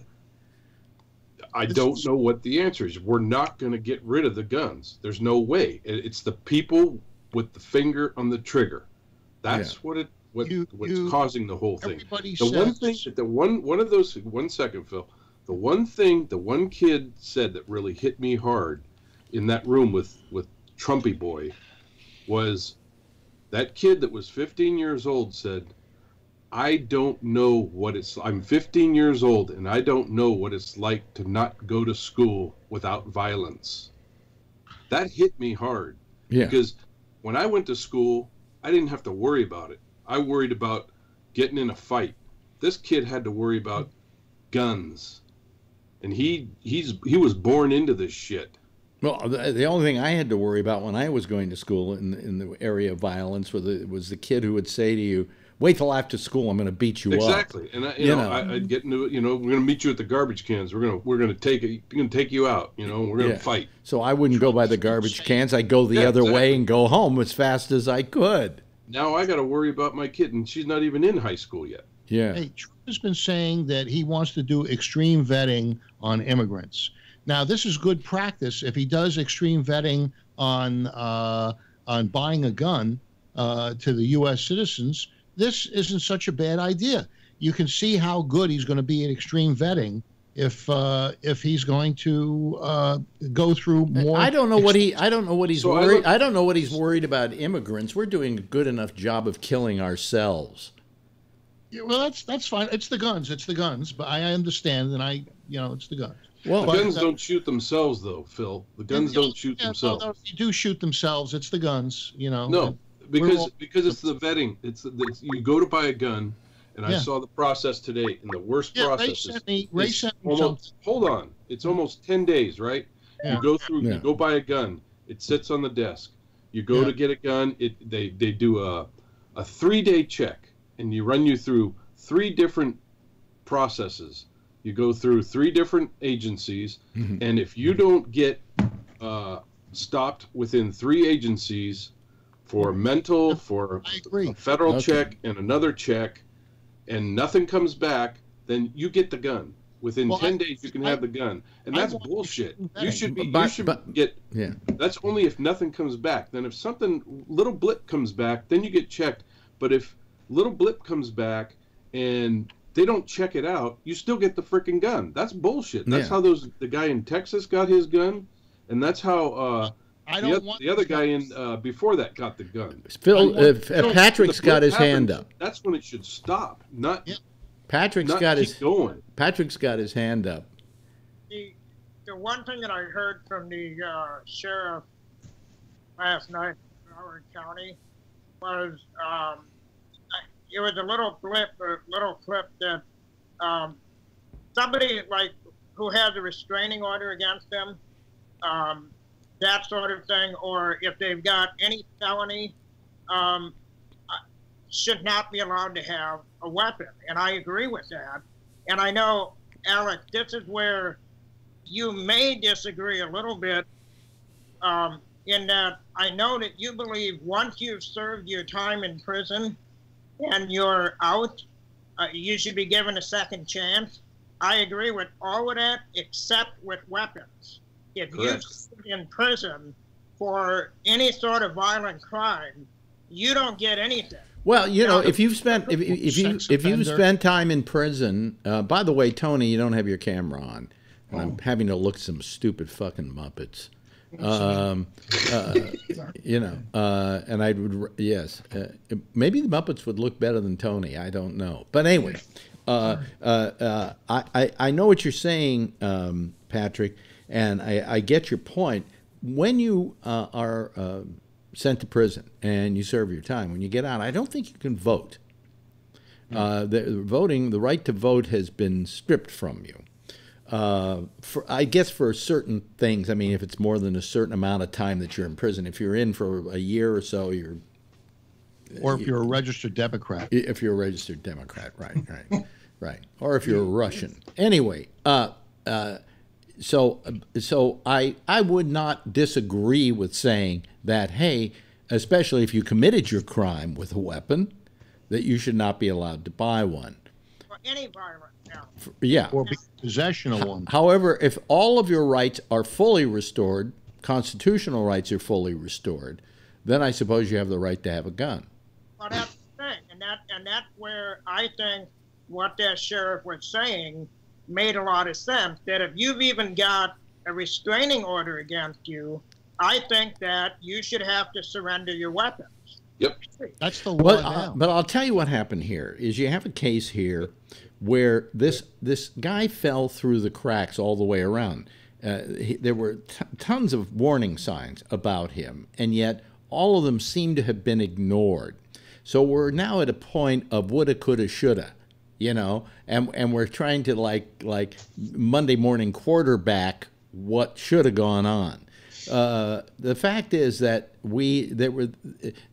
I don't know what the answer is. We're not going to get rid of the guns. There's no way. It's the people with the finger on the trigger. That's what's causing the whole thing. One second, Phil. The one kid said that really hit me hard in that room with Trumpy Boy was that kid that was 15 years old said, I don't know what I'm 15 years old and I don't know what it's like to not go to school without violence. That hit me hard. Yeah. Because when I went to school, I didn't have to worry about it. I worried about getting in a fight. This kid had to worry about guns. And he was born into this shit. Well, the only thing I had to worry about when I was going to school in the area of violence was the kid who would say to you, wait till after school, I'm going to beat you up. Exactly. And I'd get into it, we're going to meet you at the garbage cans. We're going to take you out, we're going to fight. So I wouldn't go by the garbage cans. I'd go the other way and go home as fast as I could. Now I got to worry about my kid, and she's not even in high school yet. Yeah. Hey, Trump has been saying that he wants to do extreme vetting on immigrants. Now, this is good practice. If he does extreme vetting on buying a gun to the U.S. citizens, this isn't such a bad idea. You can see how good he's going to be at extreme vetting if he's going to go through more. I don't know what he's worried. I don't know what he's worried about immigrants. We're doing a good enough job of killing ourselves. Yeah, well, that's fine. It's the guns. It's the guns. But I understand, and it's the guns. Well, the guns don't shoot themselves, though, Phil. The guns don't shoot themselves. No, if you do shoot themselves, it's the guns. No, because it's the vetting. You go to buy a gun, and I saw the process today, and the worst process Ray sent me almost. Hold on, it's almost 10 days, right? Yeah. You go through. Yeah. You go buy a gun. It sits on the desk. You go to get a gun. They do a 3-day check, and you run you through 3 different processes. You go through 3 different agencies, and if you don't get stopped within 3 agencies for mental, for a federal check and another check, and nothing comes back, then you get the gun. Within 10 days, you can have the gun, and that's bullshit. You should get. Yeah. That's only if nothing comes back. Then if something little blip comes back, then you get checked. But if little blip comes back and they don't check it out, you still get the freaking gun. That's bullshit. That's how the guy in Texas got his gun, and that's how the other guy in before that got the gun. Phil, Patrick's got his hand up. That's when it should stop. Patrick's got his hand up. The one thing that I heard from the sheriff last night in Howard County was it was a little clip that somebody who has a restraining order against them, that sort of thing, or if they've got any felony, should not be allowed to have a weapon. And I agree with that. And I know, Alex, this is where you may disagree a little bit, in that I know that you believe once you've served your time in prison and you're out, you should be given a second chance. I agree with all of that, except with weapons. If you've served in prison for any sort of violent crime, you don't get anything. Well, if you've spent time in prison, by the way, Tony, you don't have your camera on. I'm having to look some stupid fucking Muppets. And I would, maybe the Muppets would look better than Tony. I don't know. But anyway, I know what you're saying, Patrick, and I get your point. When you are sent to prison and you serve your time, when you get out, I don't think you can vote. The right to vote has been stripped from you. I guess for certain things. I mean, if it's more than a certain amount of time that you're in prison, if you're in for a year or so, or if you're a registered Democrat. If you're a registered Democrat, right. Or if you're a Russian. Anyway, so I would not disagree with saying that, hey, especially if you committed your crime with a weapon, that you should not be allowed to buy one. For any violent. Yeah. Or possession of one. However, if all of your rights are fully restored, constitutional rights are fully restored, then I suppose you have the right to have a gun. Well, that's the thing, and that's where I think what that sheriff was saying made a lot of sense. That if you've even got a restraining order against you, I think that you should have to surrender your weapons. Yep, that's the law now. But I'll tell you what happened here is you have a case here where this guy fell through the cracks all the way around. There were tons of warning signs about him, and yet all of them seem to have been ignored. So we're now at a point of woulda, coulda, shoulda, you know, and we're trying to like Monday morning quarterback what should have gone on. The fact is that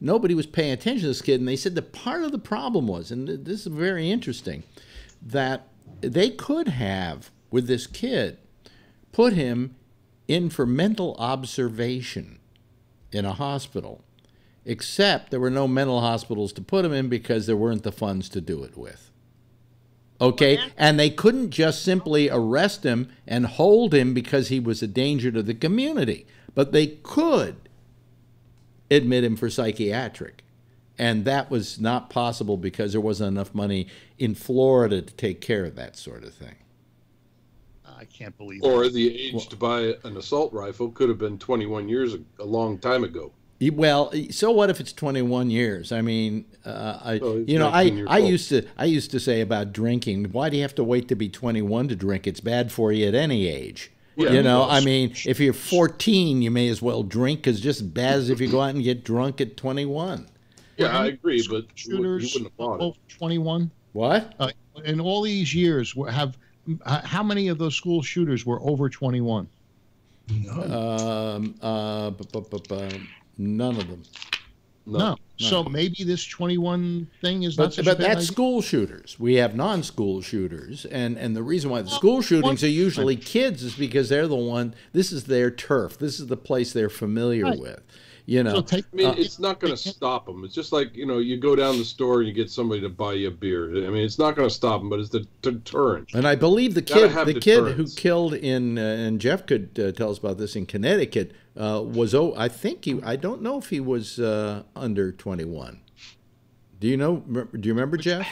nobody was paying attention to this kid, and they said that part of the problem was, and this is very interesting, that they could have, with this kid, put him in for mental observation in a hospital, except there were no mental hospitals to put him in because there weren't the funds to do it with. Okay, and they couldn't just simply arrest him and hold him because he was a danger to the community. But they could admit him for psychiatric. And that was not possible because there wasn't enough money in Florida to take care of that sort of thing. I can't believe Or that. the age to buy an assault rifle could have been 21 years, a long time ago. Well, so what if it's 21 years? I mean, I used to say about drinking, why do you have to wait to be 21 to drink? It's bad for you at any age. Yeah, you know, I mean, if you're 14, you may as well drink because just as bad as if you go out and get drunk at 21. Yeah, I agree, but shooters you wouldn't have bought it. 21. What? In all these years, how many of those school shooters were over 21? None of them. No. So maybe this 21 thing is not such a But bad that's idea. school shooters. We have non-school shooters, and the reason why the school shootings are usually kids is because they're the one. This is their turf. This is the place they're familiar with. You know, it's not going to stop them. It's just like, you know, you go down the store and you get somebody to buy you a beer. I mean, it's not going to stop them, but it's the deterrent. And I believe the kid who killed and Jeff could tell us about this in Connecticut I don't know if he was under 21. Do you know? Do you remember, Jeff?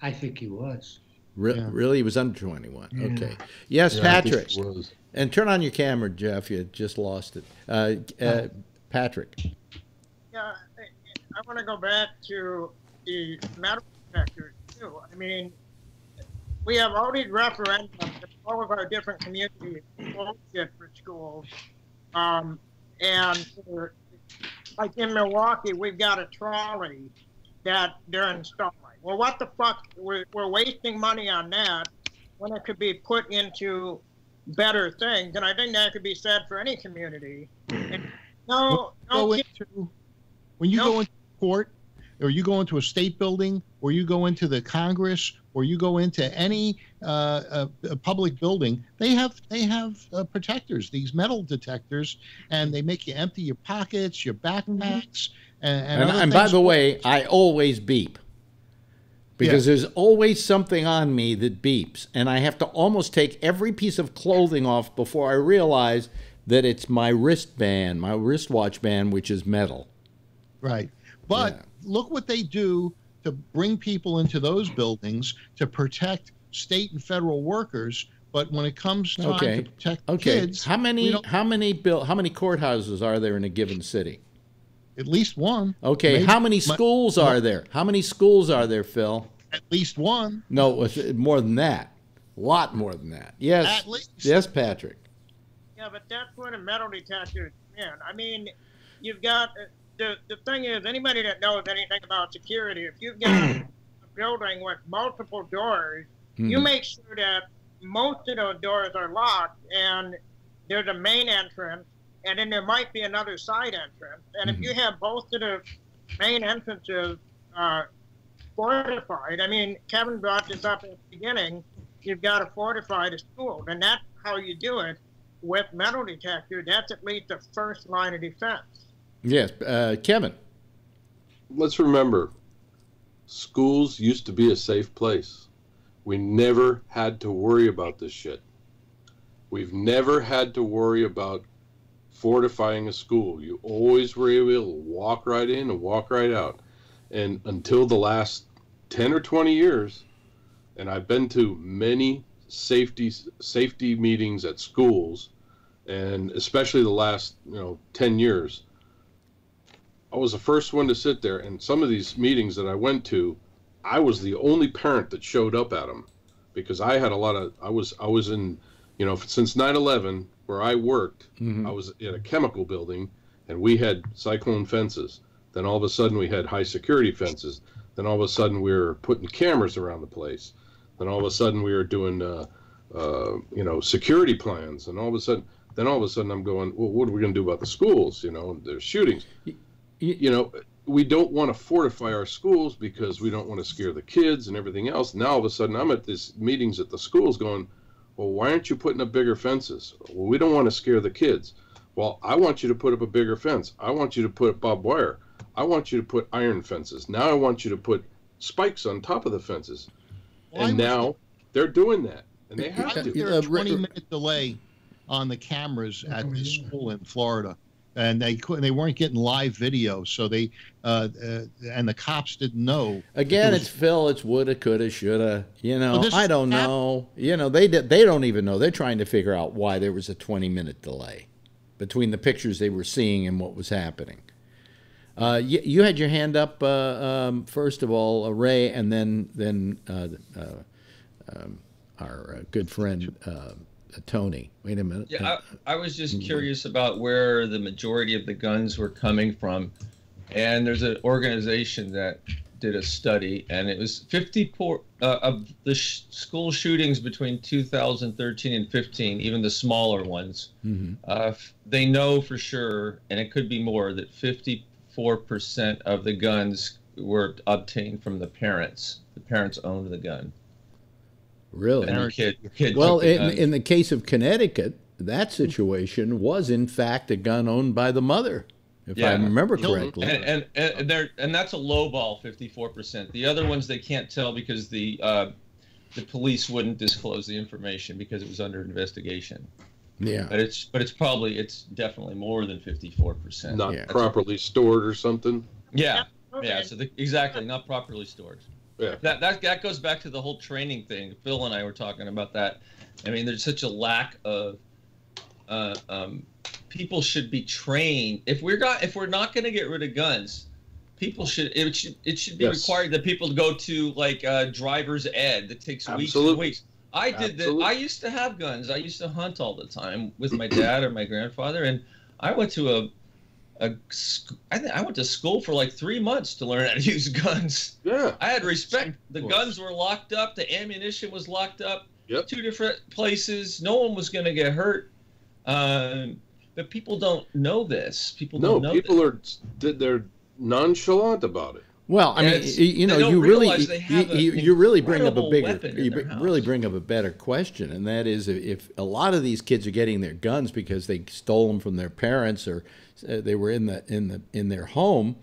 I think he was. Really, he was under 21. Yeah. Okay. Yes, Yeah, Patrick. I think he was. And turn on your camera, Jeff. You just lost it. Patrick. Yeah, I want to go back to the metal detectors too. I mean, we have all these referendums in all of our different communities bullshit for schools, and like in Milwaukee, we've got a trolley that they're installing. Well, what the fuck? We're wasting money on that when it could be put into better things, and I think that could be said for any community. And when you go into court, or you go into a state building, or you go into the Congress, or you go into any a public building, they have protectors, these metal detectors, and they make you empty your pockets, your backpacks, and by the way, I always beep. Because there's always something on me that beeps, and I have to almost take every piece of clothing off before I realize that it's my wristband, my wristwatch band, which is metal. Right. But look what they do to bring people into those buildings to protect state and federal workers. But when it comes time to protect kids, how many courthouses are there in a given city? At least one. Okay, maybe. How many schools are there? How many schools are there, Phil? At least one. No, it's more than that. A lot more than that. Yes. At least. Yes, Patrick. Yeah, but that's where the metal detectors in. I mean, you've got the thing is, anybody that knows anything about security, if you've got a building with multiple doors, you make sure that most of those doors are locked and there's a main entrance, and then there might be another side entrance. And if you have both of the main entrances fortified, I mean, Kevin brought this up at the beginning, you've got to fortify the schools, and that's how you do it. With metal detector, that's at least the first line of defense. Yes, Kevin. Let's remember, schools used to be a safe place. We never had to worry about this shit. We've never had to worry about fortifying a school. You always were able to walk right in and walk right out. And until the last 10 or 20 years, and I've been to many safety meetings at schools, and especially the last 10 years, I was the first one to sit there. And some of these meetings that I went to, I was the only parent that showed up at them, because I had I was in, since 9/11, where I worked, I was in a chemical building, and we had cyclone fences. Then all of a sudden we had high security fences. Then all of a sudden we were putting cameras around the place. Then all of a sudden we were doing, security plans. And all of a sudden I'm going, well, what are we going to do about the schools? There's shootings. We don't want to fortify our schools because we don't want to scare the kids and everything else. Now all of a sudden I'm at these meetings at the schools going, well, why aren't you putting up bigger fences? Well, we don't want to scare the kids. Well, I want you to put up a bigger fence. I want you to put up barbed wire. I want you to put iron fences. Now I want you to put spikes on top of the fences. And now they're doing that, and they have to. There a 20-minute delay on the cameras at the school in Florida, and they weren't getting live video, so they and the cops didn't know. Again, it's Phil. It's woulda, coulda, shoulda. I don't know. They don't even know. They're trying to figure out why there was a 20-minute delay between the pictures they were seeing and what was happening. You had your hand up first of all, Ray, and then our good friend Tony. Wait a minute. Yeah, I was just curious about where the majority of the guns were coming from, and there's an organization that did a study, and it was 54 of the school shootings between 2013 and 15, even the smaller ones. They know for sure, and it could be more, that 54% of the guns were obtained from the parents. The parents owned the gun. Really? And the kid well, in the case of Connecticut, that situation was in fact a gun owned by the mother, if I remember correctly. And that's a low ball, 54%. The other ones they can't tell because the police wouldn't disclose the information because it was under investigation. Yeah. But it's definitely more than 54%. Not properly stored or something. Yeah. Yeah. So exactly, not properly stored. Yeah. That goes back to the whole training thing. Phil and I were talking about that. I mean, there's such a lack of people should be trained. If we're not going to get rid of guns, it should be required that people go to like driver's ed that takes weeks and weeks. I did that. I used to have guns. I used to hunt all the time with my dad or my grandfather, and I went to I went to school for like 3 months to learn how to use guns. Yeah. I had respect. The guns were locked up. The ammunition was locked up. Yep. 2 different places. No one was going to get hurt. But people don't know this. People don't know this. They're nonchalant about it. Well, I mean, you really bring up a better question, and that is if a lot of these kids are getting their guns because they stole them from their parents or they were in their home,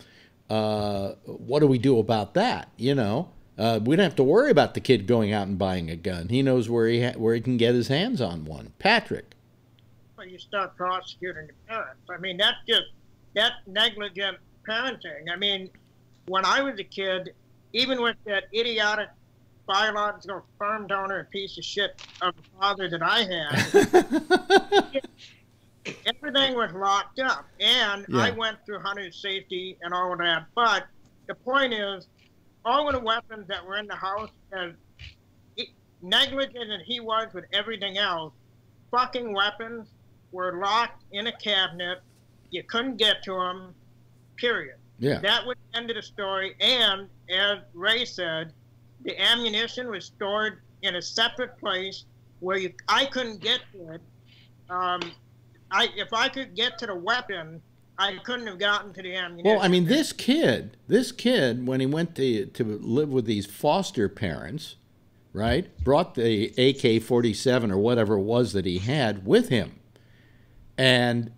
what do we do about that? We don't have to worry about the kid going out and buying a gun. He knows where he can get his hands on one. Patrick. Well, you start prosecuting the parents. I mean, that's negligent parenting. I mean, when I was a kid, even with that idiotic biological sperm donor piece of shit of a father that I had, everything was locked up. And I went through hunter safety and all of that. But the point is, all of the weapons that were in the house, as negligent as he was with everything else, fucking weapons were locked in a cabinet. You couldn't get to them, period. Yeah. That was the end of the story. And as Ray said, the ammunition was stored in a separate place where I couldn't get to it. If I could get to the weapon, I couldn't have gotten to the ammunition. Well, I mean, this kid, when he went to live with these foster parents, right, brought the AK-47 or whatever it was that he had with him. And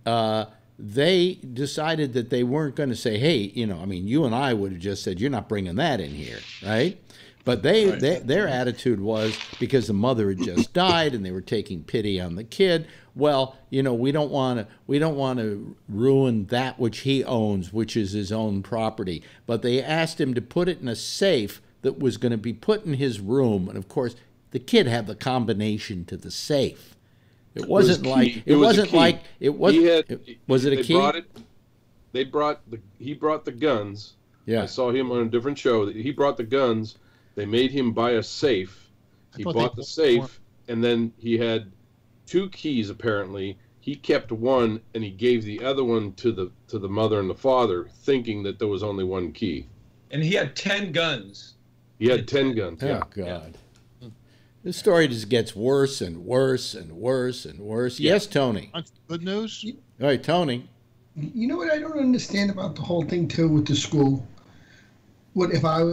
they decided that they weren't going to say, hey, I mean, you and I would have just said, you're not bringing that in here, right? But their attitude was, because the mother had just died and they were taking pity on the kid, well, we don't want to ruin that which he owns, which is his own property. But they asked him to put it in a safe that was going to be put in his room, and of course the kid had the combination to the safe. He brought the guns. Yeah. I saw him on a different show. He brought the guns. They made him buy a safe. He bought the safe, and then he had 2 keys apparently. He kept one, and he gave the other one to the mother and the father, thinking that there was only 1 key. And he had 10 guns. He had 10 guns. Oh, God. Yeah. This story just gets worse and worse and worse and worse. Yeah. Yes, Tony. Good news? All right, Tony. You know what I don't understand about the whole thing, too, with the school? What if I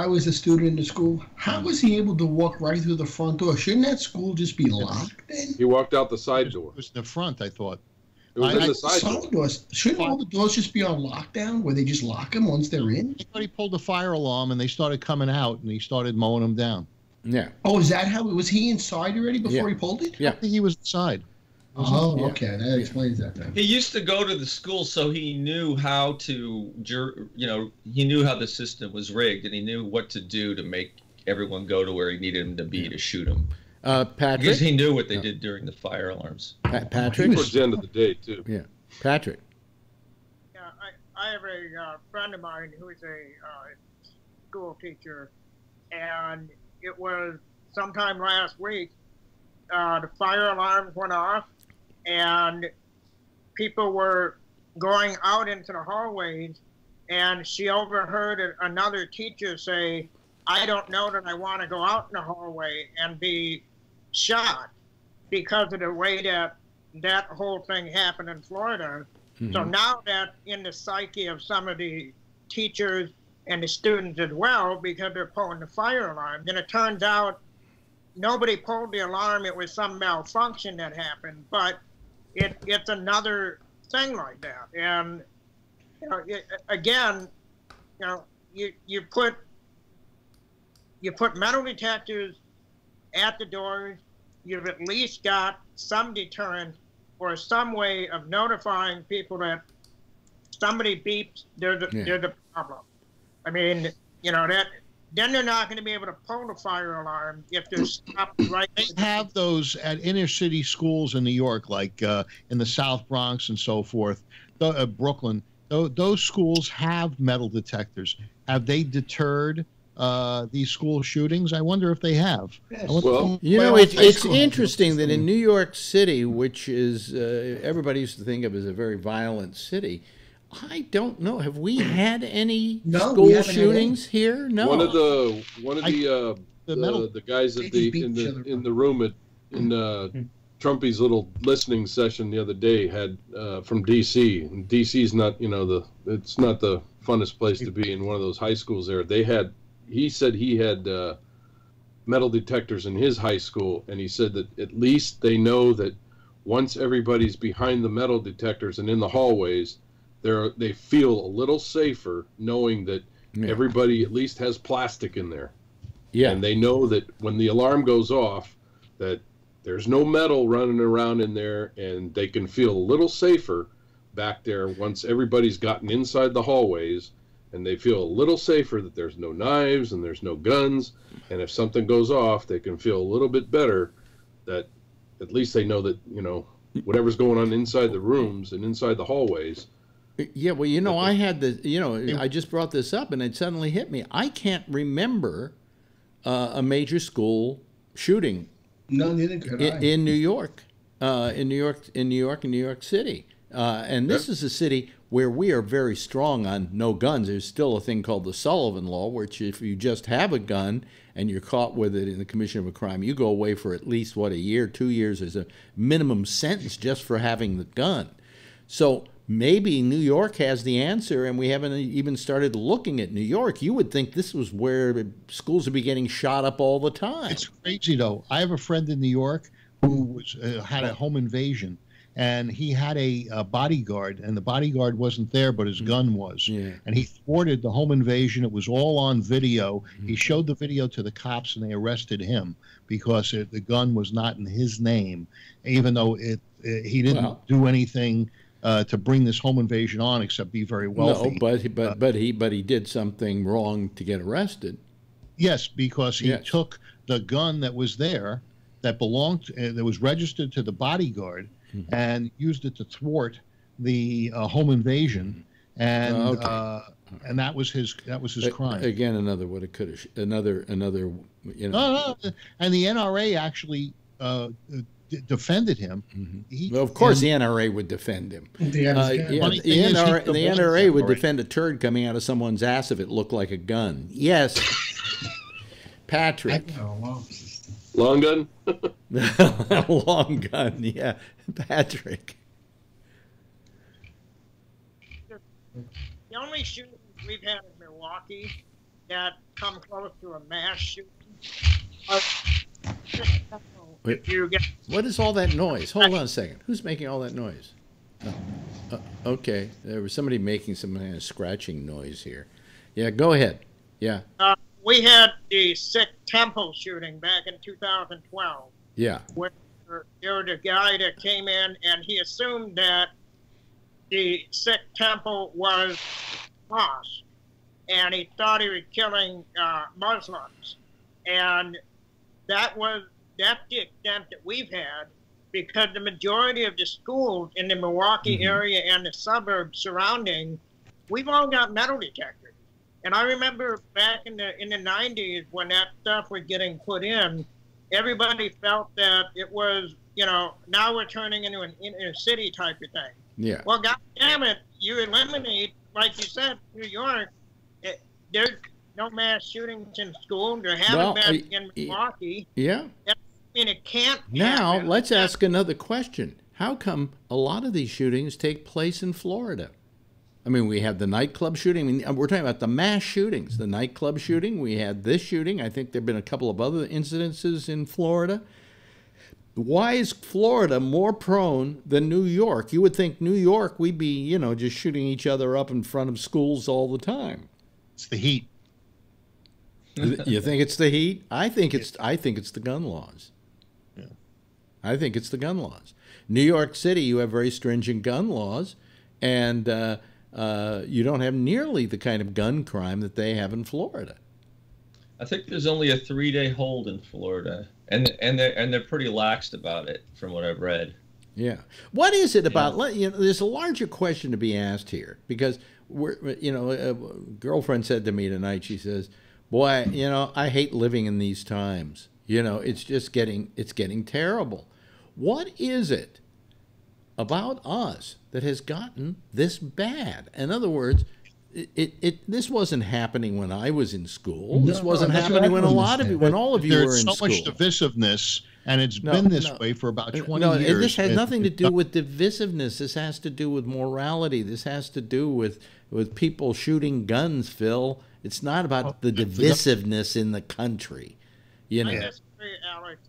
was a student in the school, how was he able to walk right through the front door? Shouldn't that school just be locked then? He walked out the side door. It was the front, I thought. It was in the side doors. Shouldn't all the doors just be on lockdown, where they just lock them once they're in? I thought he pulled the fire alarm and they started coming out and he started mowing them down. Yeah. Oh, is that how? Was he inside already before he pulled it? Yeah. I think he was inside. Oh, okay. That explains that then. He used to go to the school, so he knew how to, he knew how the system was rigged, and he knew what to do to make everyone go to where he needed him to be to shoot him. Patrick? Because he knew what they did during the fire alarms. Patrick? Towards the end of the day, too. Yeah. Patrick? Yeah, I have a friend of mine who is a school teacher, and it was sometime last week, the fire alarms went off, and people were going out into the hallways, and she overheard another teacher say, "I don't know that I want to go out in the hallway and be shot," because of the way that whole thing happened in Florida. Mm-hmm. So now that in the psyche of some of the teachers and the students as well, because they're pulling the fire alarm, then it turns out nobody pulled the alarm. It was some malfunction that happened, but it's another thing like that. And you put metal detectors at the doors. You've at least got some deterrent or some way of notifying people that somebody beeps. There's a problem. I mean, then they're not going to be able to pull the fire alarm if they're stopped right. They have those at inner city schools in New York, like in the South Bronx and so forth, Brooklyn. Those schools have metal detectors. Have they deterred these school shootings? I wonder if they have. Well, it's interesting that in New York City, which is everybody used to think of as a very violent city, I don't know. Have we had any school shootings here? No. One of the guys in the room in Trumpy's little listening session the other day had from D.C. And D.C.'s not it's not the funnest place to be in one of those high schools there. He said he had metal detectors in his high school, and he said that at least they know that once everybody's behind the metal detectors and in the hallways, they feel a little safer knowing that everybody at least has plastic in there. Yeah. And they know that when the alarm goes off, that there's no metal running around in there, and they can feel a little safer back there once everybody's gotten inside the hallways, and they feel a little safer that there's no knives and there's no guns, and if something goes off, they can feel a little bit better that at least they know that, whatever's going on inside the rooms and inside the hallways. Yeah, well, I had I just brought this up, and it suddenly hit me. I can't remember a major school shooting. No, neither could I. In New York, in New York City, and this is a city where we are very strong on no guns. There's still a thing called the Sullivan Law, which if you just have a gun and you're caught with it in the commission of a crime, you go away for at least a year, 2 years as a minimum sentence just for having the gun. So maybe New York has the answer, and we haven't even started looking at New York. You would think this was where schools would be getting shot up all the time. It's crazy, though. I have a friend in New York who had a home invasion, and he had a bodyguard, and the bodyguard wasn't there, but his gun was. Yeah. And he thwarted the home invasion. It was all on video. He showed the video to the cops, and they arrested him because the gun was not in his name, even though he didn't do anything to bring this home invasion on except be very wealthy. No, but he did something wrong to get arrested. Yes, because he took the gun that was there, that belonged, that was registered to the bodyguard, and used it to thwart the home invasion, and and that was his crime. Again, another what it could have, another you know. No, and the NRA actually defended him. Well, of course, the NRA would defend him. The NRA would defend a turd coming out of someone's ass if it looked like a gun. Yes, Patrick. Long gun? Long gun, yeah. Patrick. The only shootings we've had in Milwaukee that come close to a mass shooting are what is all that noise? Hold on a second. Who's making all that noise? Okay, there was somebody making some kind of scratching noise here. Yeah, go ahead. Yeah. We had the Sikh temple shooting back in 2012. Yeah. Where there was a guy that came in and he assumed that the Sikh temple was mosque, and he thought he was killing Muslims, and that's the extent that we've had, because the majority of the schools in the Milwaukee area and the suburbs surrounding, we've all got metal detectors. And I remember back in the 90s when that stuff was getting put in, everybody felt that it was, now we're turning into an inner city type of thing. Yeah. Well, God damn it, you eliminate, like you said, New York, there's no mass shootings in school. There haven't been in Milwaukee. Yeah. I mean, it can't Now, happen. let's ask another question. How come a lot of these shootings take place in Florida? I mean, we had the nightclub shooting. I mean, we're talking about the mass shootings. The nightclub shooting. We had this shooting. I think there have been a couple of other incidences in Florida. Why is Florida more prone than New York? You would think New York, we'd be, just shooting each other up in front of schools all the time. It's the heat. You think it's the heat? I think it's the gun laws. Yeah. I think it's the gun laws. New York City, you have very stringent gun laws, and you don't have nearly the kind of gun crime that they have in Florida. I think there's only a 3-day hold in Florida, and they're pretty laxed about it, from what I've read. Yeah. What is it about? There's a larger question to be asked here, because a girlfriend said to me tonight. She says, "Boy, I hate living in these times. It's just getting terrible. What is it about us that has gotten this bad?" In other words, this wasn't happening when I was in school. This wasn't happening when when all of you were in school. There's so much divisiveness, and it's been this way for about 20 years. And this has nothing to do with divisiveness. This has to do with morality. This has to do with people shooting guns, Phil. It's not about the divisiveness in the country. I disagree, Alex.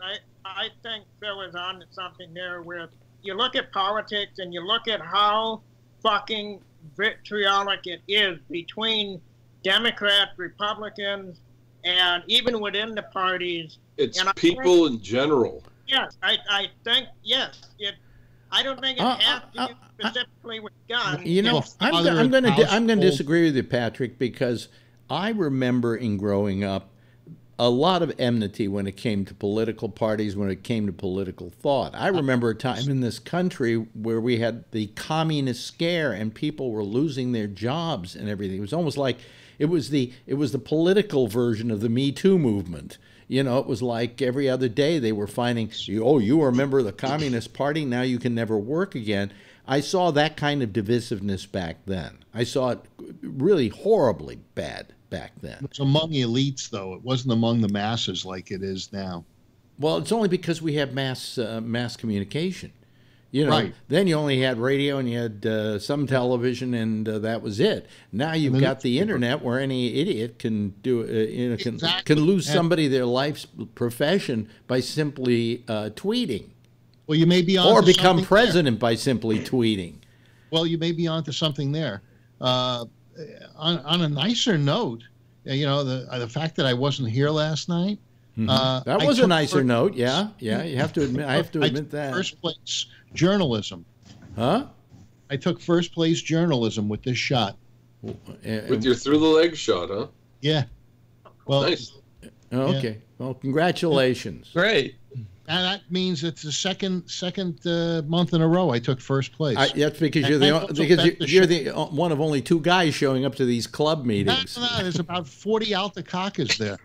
I think Phil is on to something there where you look at politics and you look at how fucking vitriolic it is between Democrats, Republicans, and even within the parties. It's people in general. Yes, I think, yes. I don't think it has to do specifically with guns. I'm going to disagree with you, Patrick, because I remember in growing up a lot of enmity when it came to political parties, when it came to political thought. I remember a time in this country where we had the communist scare and people were losing their jobs and everything. It was almost like it was the political version of the Me Too movement. It was like every other day they were finding, you were a member of the Communist Party, now you can never work again. I saw that kind of divisiveness back then. I saw it really horribly bad back then. It was among elites, though. It wasn't among the masses like it is now. Well, it's only because we have mass communication. Right. Then you only had radio and you had some television, and that was it. Now you've got the internet, where any idiot can do can lose somebody their life's profession by simply tweeting. Well, you may be on or become president by simply tweeting. Well, you may be onto something there. On a nicer note, you know, the fact that I wasn't here last night. That was a nicer note. Yeah. You have to admit. I have to admit that. First place journalism. Huh? I took first place journalism with this shot. With your through the leg shot, huh? Yeah. Well, nice. Oh, okay. Yeah. Well, congratulations. Great. And that means it's the second month in a row I took first place. That's because you're the one of only 2 guys showing up to these club meetings. No, there's about 40 Altacacas there,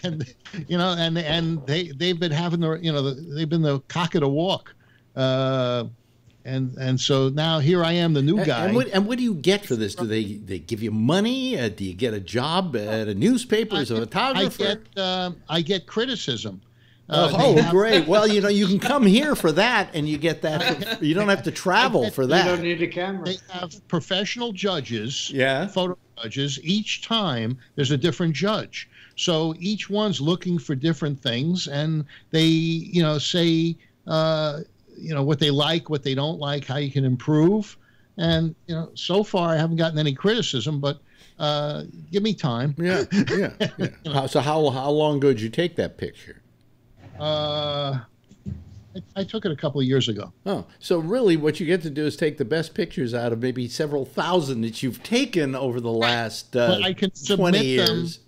and they've been having they've been the cock of the walk, and so now here I am, the new guy. And what do you get for this? Do they give you money? Do you get a job at a newspaper as a photographer? I get criticism. Great. Well, you can come here for that, and you get that. You don't have to travel for that. You don't need a camera. They have professional judges, photo judges. Each time there's a different judge. So each one's looking for different things, and they, say, what they like, what they don't like, how you can improve. And, so far I haven't gotten any criticism, but give me time. Yeah. So how long ago did you take that picture? I took it a couple of years ago. Oh, so really what you get to do is take the best pictures out of maybe several thousand that you've taken over the last 20 years.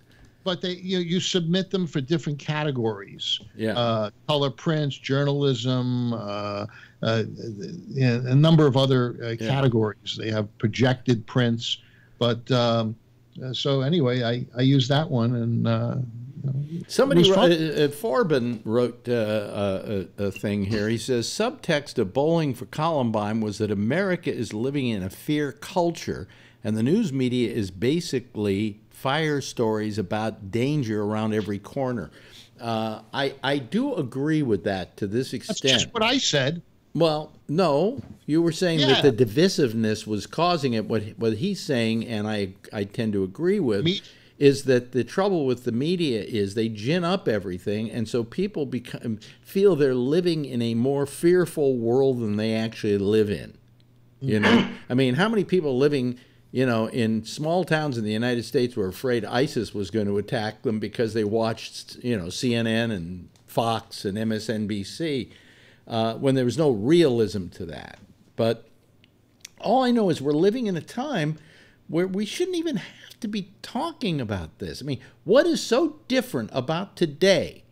But you submit them for different categories. Yeah. Color prints, journalism, a number of other categories. They have projected prints. But so anyway, I use that one. And somebody, Forbin wrote a thing here. He says, subtext of Bowling for Columbine was that America is living in a fear culture, and the news media is basically fire stories about danger around every corner. I do agree with that to this extent. That's just what I said. Well, no, you were saying that the divisiveness was causing it. What he's saying, and I tend to agree with, is that the trouble with the media is they gin up everything, and so people feel they're living in a more fearful world than they actually live in. I mean, how many people living in small towns in the United States were afraid ISIS was going to attack them because they watched, CNN and Fox and MSNBC, when there was no realism to that. But all I know is we're living in a time where we shouldn't even have to be talking about this. I mean, what is so different about today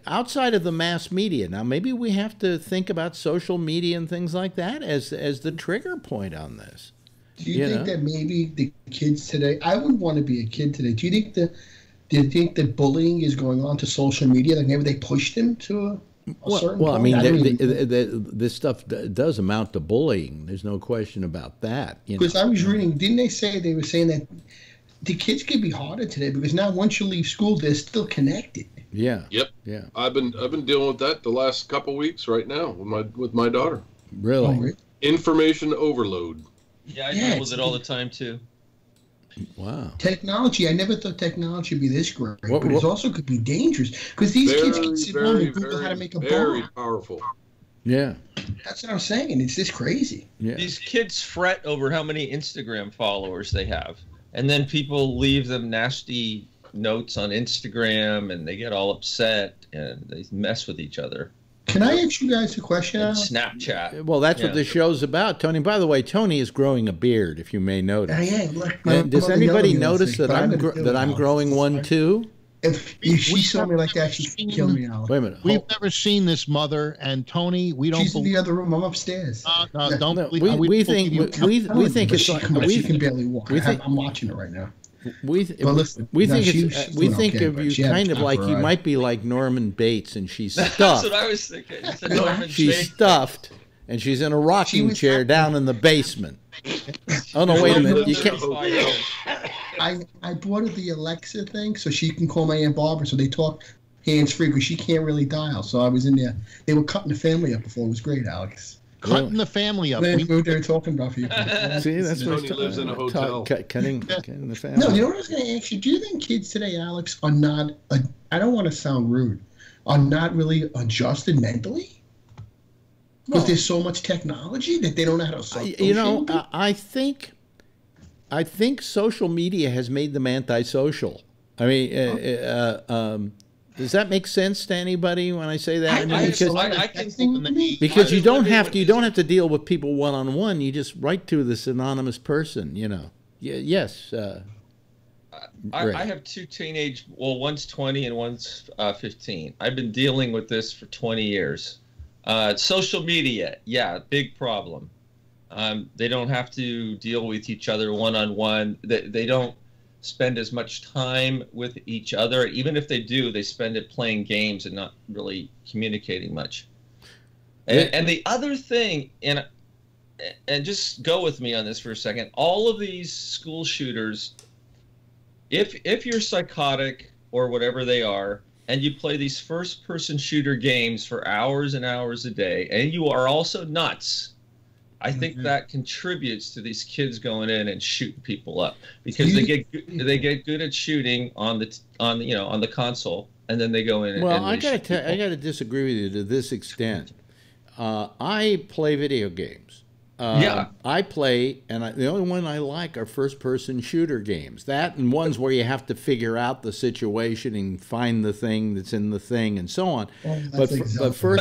outside of the mass media? Now, maybe we have to think about social media and things like that as the trigger point on this. Do you think that maybe the kids today? I wouldn't want to be a kid today. Do you think that bullying is going on to social media? Like maybe they pushed them to a certain point? I mean, this stuff does amount to bullying. There's no question about that. Because I was reading, didn't they were saying that the kids can be harder today because now once you leave school, they're still connected. Yeah. Yep. Yeah. I've been dealing with that the last couple weeks right now with my daughter. Really? Oh, really? Information overload. Yeah, I deal with it all the time too. Wow. Technology. I never thought technology would be this great, but it also could be dangerous because these kids can sit home and Google how to make a bomb. Very powerful. Yeah. That's what I'm saying. It's just crazy. Yeah. These kids fret over how many Instagram followers they have, and then people leave them nasty notes on Instagram, and they get all upset and they mess with each other. Can I ask you guys a question? Snapchat. Well, that's what this show's about, Tony. By the way, Tony is growing a beard, if you may notice. Does anybody notice that I'm growing one too? If she saw me like that, she'd kill me, Alex. Wait a minute. We've never seen this mother, and Tony, we don't. She's in the other room. I'm upstairs. We think it's. She can barely walk. I'm watching it right now. We think of you kind of like you might be like Norman Bates, and she's stuffed. That's what I was thinking. She's stuffed, and she's in a rocking chair down in the basement. Oh no! Wait a minute. You can't. I bought her the Alexa thing so she can call my Aunt Barbara, so they talk hands free because she can't really dial. So I was in there. They were cutting the family up before. It was great, Alex. Cutting the family up. We were there talking about people. See, that's what Tony lives in a hotel. Cutting the family. No, you know what I was going to ask you? Do you think kids today, Alex, are not? I don't want to sound rude, are not really adjusted mentally? Because there's so much technology that they don't know how to associate. You know, I think social media has made them antisocial. I mean, does that make sense to anybody when I say that? Because you don't have to deal with people one-on-one. You just write to this anonymous person, you know. Yes. I have two one's 20 and one's 15. I've been dealing with this for 20 years. Social media, yeah, big problem. They don't have to deal with each other one-on-one. They don't spend as much time with each other. Even if they do, they spend it playing games and not really communicating much. And the other thing, and just go with me on this for a second, all of these school shooters, if you're psychotic or whatever they are, and you play these first-person shooter games for hours and hours a day, and you are also nuts, I think that contributes to these kids going in and shooting people up, because they get good at shooting on the console, and then they go in. Well, I gotta disagree with you to this extent. I play video games. I play, and the only one I like are first-person shooter games. That and ones where you have to figure out the situation and find the thing that's in the thing and so on. But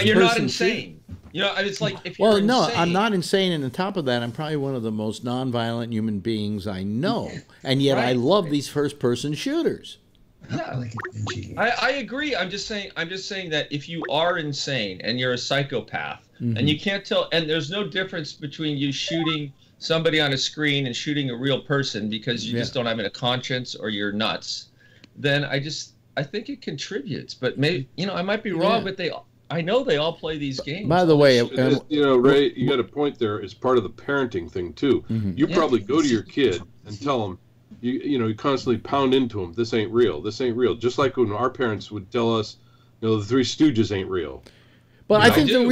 you're not insane. You know, it's like if you're no, insane, I'm not insane, and on top of that, I'm probably one of the most nonviolent human beings I know, and yet I love these first-person shooters. Yeah, I agree. I'm just saying that if you are insane and you're a psychopath, and you can't tell, and there's no difference between you shooting somebody on a screen and shooting a real person because you just don't have a conscience or you're nuts, then I think it contributes. But maybe, I might be wrong, but I know they all play these games. By the way, Ray, you got a point there. It's part of the parenting thing too. You probably go to your kid and tell them, you constantly pound into them, this ain't real, this ain't real. Just like when our parents would tell us, the Three Stooges ain't real. But I think the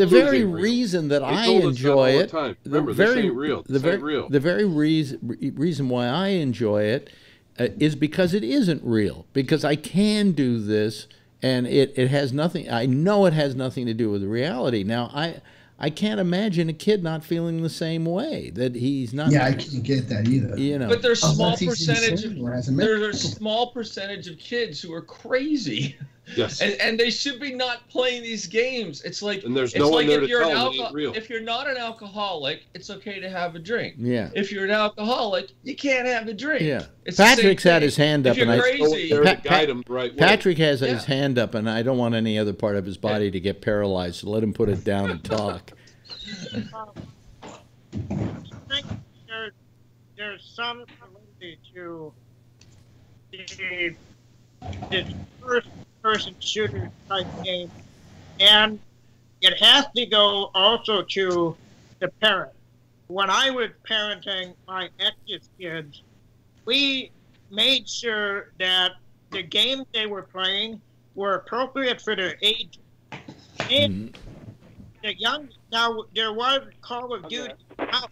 very reason that I enjoy it, the very reason why I enjoy it is because it isn't real. Because I can do this, and it has nothing. I know it has nothing to do with reality. Now I can't imagine a kid not feeling the same way, that he's not. Yeah, I can't get that either. But there's a small percentage of kids who are crazy. Yes. And they should be not playing these games. It's like, and there's no one there to tell them it ain't real. If you're not an alcoholic, it's okay to have a drink. Yeah. If you're an alcoholic, you can't have a drink. Yeah. Patrick's had his hand up, and crazy, Patrick has his hand up, and I don't want any other part of his body to get paralyzed. So let him put it down and talk. I think there's some validity to the first-person shooter type game, and it has to go also to the parent. When I was parenting my ex's kids, we made sure that the games they were playing were appropriate for their age. And now there was Call of Duty house.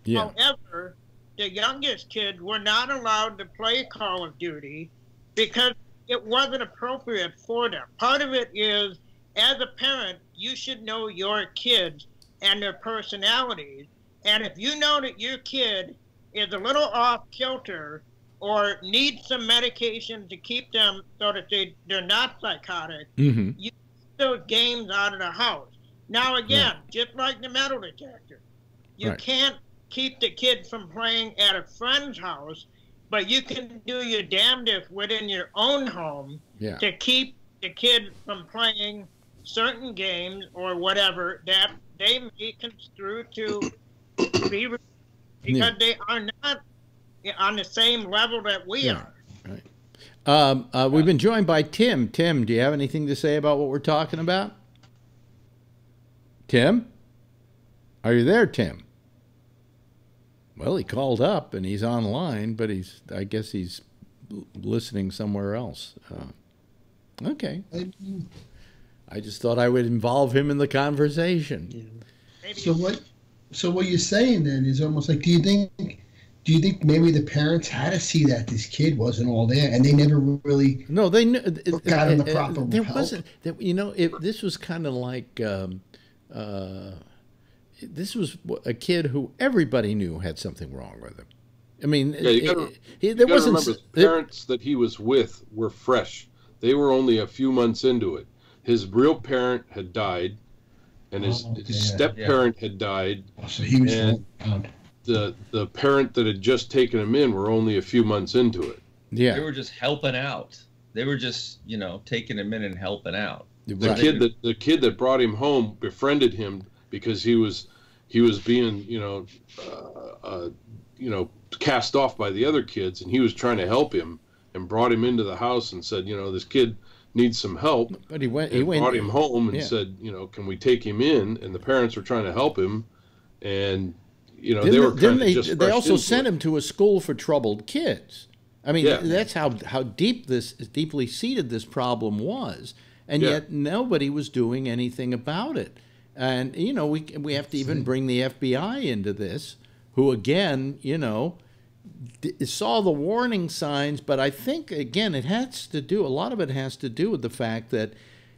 Yeah. However, the youngest kids were not allowed to play Call of Duty because it wasn't appropriate for them. Part of it is, as a parent, you should know your kids and their personalities. And if you know that your kid is a little off kilter or needs some medication to keep them so that they're not psychotic, you keep those games out of the house. Now, again, just like the metal detector, you can't keep the kid from playing at a friend's house, but you can do your damnedest within your own home to keep the kid from playing certain games or whatever that they may construe to be because they are not on the same level that we are. Right. We've been joined by Tim. Tim, do you have anything to say about what we're talking about? Tim? Are you there, Tim? Well, he called up and he's online, but I guess he's listening somewhere else. Okay. I just thought I would involve him in the conversation. Yeah. So what you're saying then is almost like, do do you think maybe the parents had to see that this kid wasn't all there, and they never really got him the proper there help? wasn't, this was kind of like this was a kid who everybody knew had something wrong with him. I mean, there wasn't. Remember, the parents that he was with were fresh. They were only a few months into it. His real parent had died, and his step parent had died. So he was and the parent that had just taken him in were only a few months into it. Yeah, they were just helping out. They were just taking him in and helping out. The kid that brought him home befriended him because he was being cast off by the other kids, and he was trying to help him and brought him into the house and said, this kid needs some help. But he brought him home and said, can we take him in? And the parents were trying to help him, and they were kind of just they also sent him to a school for troubled kids. I mean, that's how deeply seated this problem was, and yet nobody was doing anything about it. And we have to even bring the FBI into this, who again saw the warning signs, but I think again a lot of it has to do with the fact that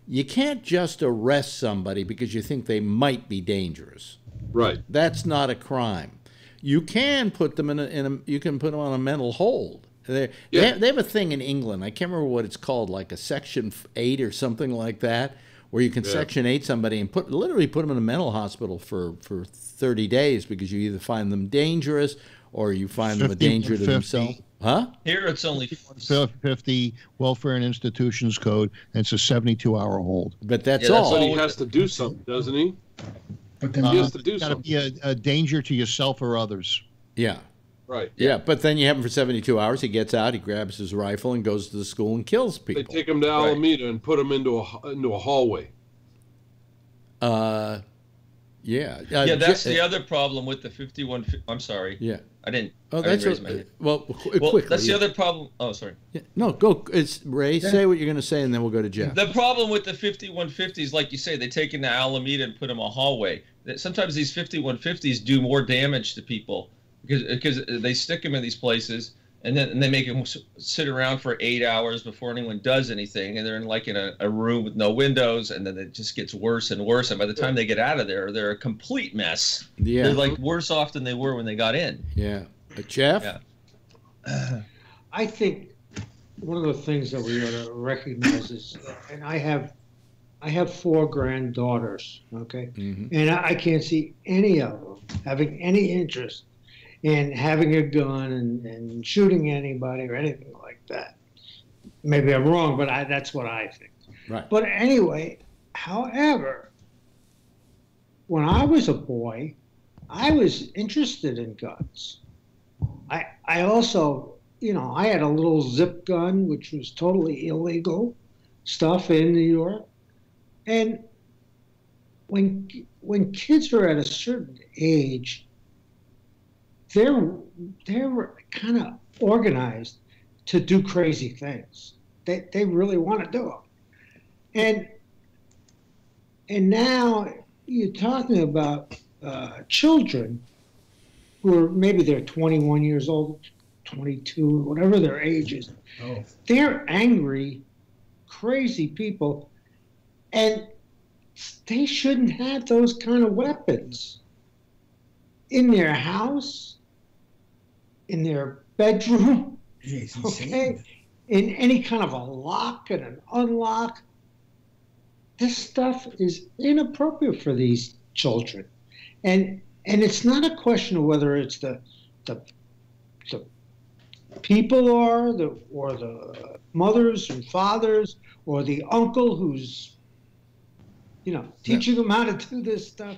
you can't just arrest somebody because you think they might be dangerous. Right. That's not a crime. You can put them you can put them on a mental hold. They have a thing in England. I can't remember what it's called, like a Section 8 or something like that, where you can Section 8 somebody and literally put them in a mental hospital for 30 days because you either find them dangerous or you find them a danger to themselves. Huh? Here it's only 50 Welfare and Institutions Code, and it's a 72-hour hold. But that's all. But he has to do something, doesn't he? But then he has to do something. something. Got to be a danger to yourself or others. Yeah. Right. Yeah, but then you have him for 72 hours. He gets out, he grabs his rifle, and goes to the school and kills people. They take him to Alameda and put him into a hallway. Yeah. That's the other problem with the 51. I'm sorry. Yeah. I didn't. Oh, that's raise my hand. Well, quickly. That's the other problem. Oh, sorry. Yeah. No, go. It's Ray. Yeah. Say what you're going to say, and then we'll go to Jeff. The problem with the 5150s, like you say, they take into Alameda and put them in a hallway. Sometimes these 5150s do more damage to people because they stick them in these places, and then they make them sit around for 8 hours before anyone does anything, and they're in a room with no windows, and then it just gets worse and worse. And by the time they get out of there, they're a complete mess. Yeah, they're like worse off than they were when they got in. Yeah, Jeff. Yeah. I think one of the things that we ought to recognize is, and I have 4 granddaughters, okay, and I can't see any of them having any interest in having a gun and shooting anybody or anything like that. Maybe I'm wrong, but that's what I think. Right. But anyway, however, when I was a boy, I was interested in guns. I also, I had a little zip gun, which was totally illegal stuff in New York. And when kids are at a certain age, they're kind of organized to do crazy things. They really want to do them. And now you're talking about children who are maybe they're 21 years old, 22, whatever their age is. Oh. They're angry, crazy people, and they shouldn't have those kind of weapons in their house, in their bedroom, okay, in any kind of a lock and an unlock. This stuff is inappropriate for these children, and it's not a question of whether it's the people or the mothers and fathers or the uncle who's teaching them how to do this stuff.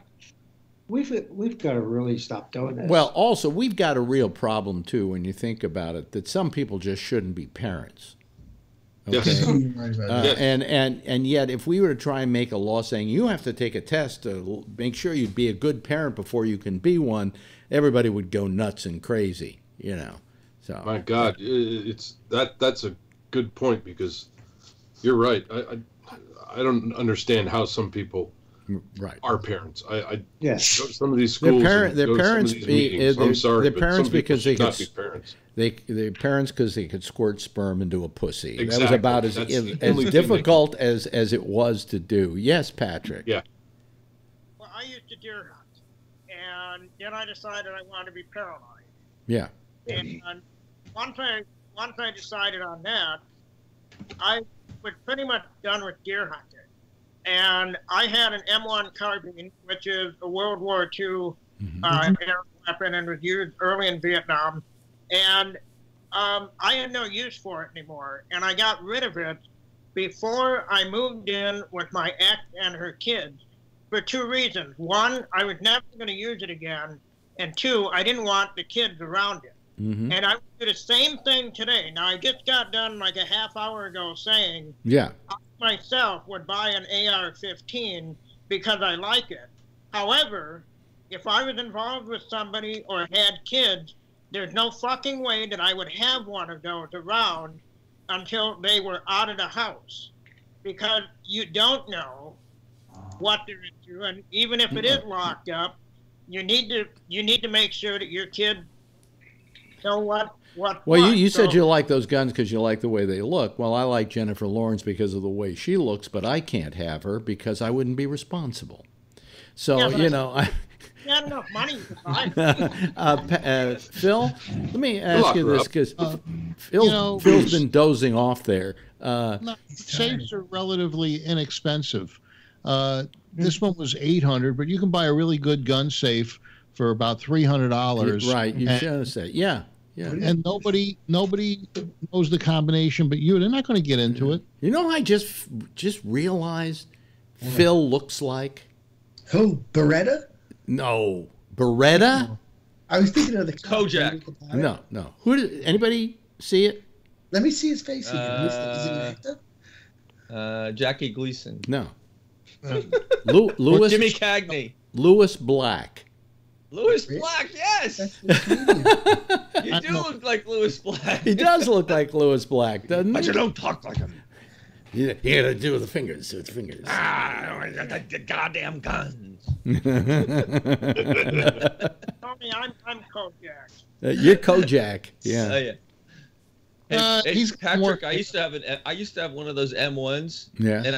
We've got to really stop doing this. Well, also, we've got a real problem, too, when you think about it, that some people just shouldn't be parents. Okay? Yes. And yet, if we were to try and make a law saying you have to take a test to make sure you'd be a good parent before you can be one, everybody would go nuts and crazy, So my God, that's a good point, because you're right. I don't understand how some people Right. Our parents. I Yes. go to some of these schools. Their parents. I'm sorry, their parents because they could. Be parents. Their parents because they could squirt sperm into a pussy. Exactly. That was about as difficult as it was to do. Yes, Patrick. Yeah. Well, I used to deer hunt, and then I decided I wanted to be paranoid. Yeah. And once I decided on that, I was pretty much done with deer hunting. And I had an M1 carbine, which is a World War II air weapon and was used early in Vietnam. And I had no use for it anymore. And I got rid of it before I moved in with my ex and her kids for two reasons. One, I was never going to use it again. And two, I didn't want the kids around it. And I would do the same thing today. Now, I just got done like a half hour ago saying I myself would buy an AR-15 because I like it. However, if I was involved with somebody or had kids, there's no fucking way that I would have one of those around until they were out of the house. Because you don't know what they're into, and even if it is locked up, you need to make sure that your kid know what. Well, you said you like those guns because you like the way they look. Well, I like Jennifer Lawrence because of the way she looks, but I can't have her because I wouldn't be responsible. So, I had enough money to buy. Phil, let me ask you this because Phil's been dozing off there. Safes are relatively inexpensive. This one was $800, but you can buy a really good gun safe for about $300. Right, you should have said, yeah. And nobody knows the combination but you. They're not going to get into it. You know, I just realized Phil looks like who? Beretta? No, Beretta. I was thinking of the Kojak. No. Anybody see it? Let me see his face. Is it an actor? Jackie Gleason. No. Louis Jimmy Cagney. Louis Black. Louis Black, yes. You do look like Louis Black. He does look like Louis Black, doesn't he? But you don't talk like him. You gotta do with the fingers. The goddamn guns. I'm Kojak. You're Kojak, yeah. Hey, Patrick, I used to have one of those M1s. Yeah. And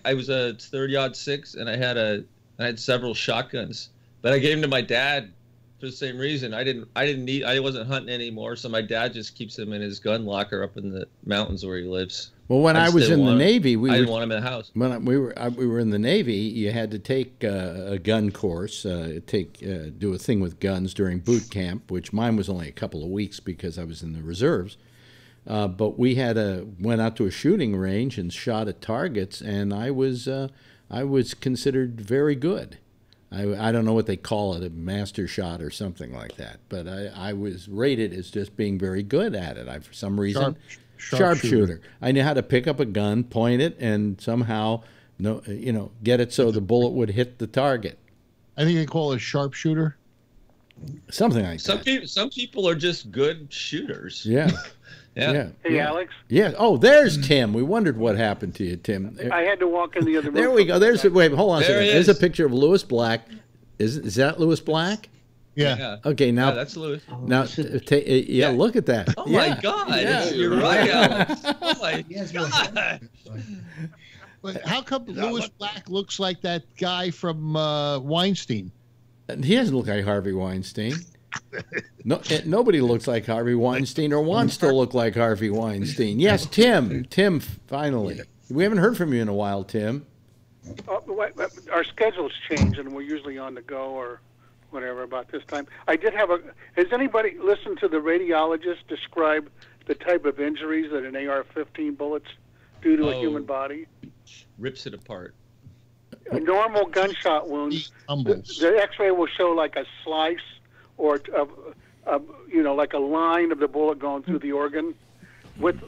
I was a 30-06, and I had several shotguns. But I gave them to my dad for the same reason. I wasn't hunting anymore, so my dad just keeps them in his gun locker up in the mountains where he lives. Well, when I was in the Navy, I didn't want him in the house. When we were in the Navy, you had to take a gun course, do a thing with guns during boot camp, which mine was only a couple of weeks because I was in the reserves. But we went out to a shooting range and shot at targets, and I was considered very good. I don't know what they call it, a master shot or something like that. But I was rated as just being very good at it. For some reason, sharpshooter. I knew how to pick up a gun, point it, and somehow, get it so the bullet would hit the target. I think they call it a sharpshooter. Something like that. Some people are just good shooters. Yeah. Yeah. Hey, Alex. Yeah. Oh, there's Tim. We wondered what happened to you, Tim. I had to walk in the other room. There we go. Wait, hold on a second. There's a picture of Louis Black. Is that Louis Black? Yeah. Okay, now that's Louis. Now, look at that. Oh my God! Yeah. You're right, Alex. Oh my God! But how come Louis Black looks like that guy from Weinstein? He doesn't look like Harvey Weinstein. No, nobody looks like Harvey Weinstein or wants to look like Harvey Weinstein. Yes, Tim. Tim, finally. We haven't heard from you in a while, Tim. Our schedules change, and we're usually on the go or whatever about this time. I did have has anybody listened to the radiologist describe the type of injuries that an AR-15 bullets do to a human body? Rips it apart. A normal gunshot wound, the X-ray will show like a slice or like a line of the bullet going through the organ. With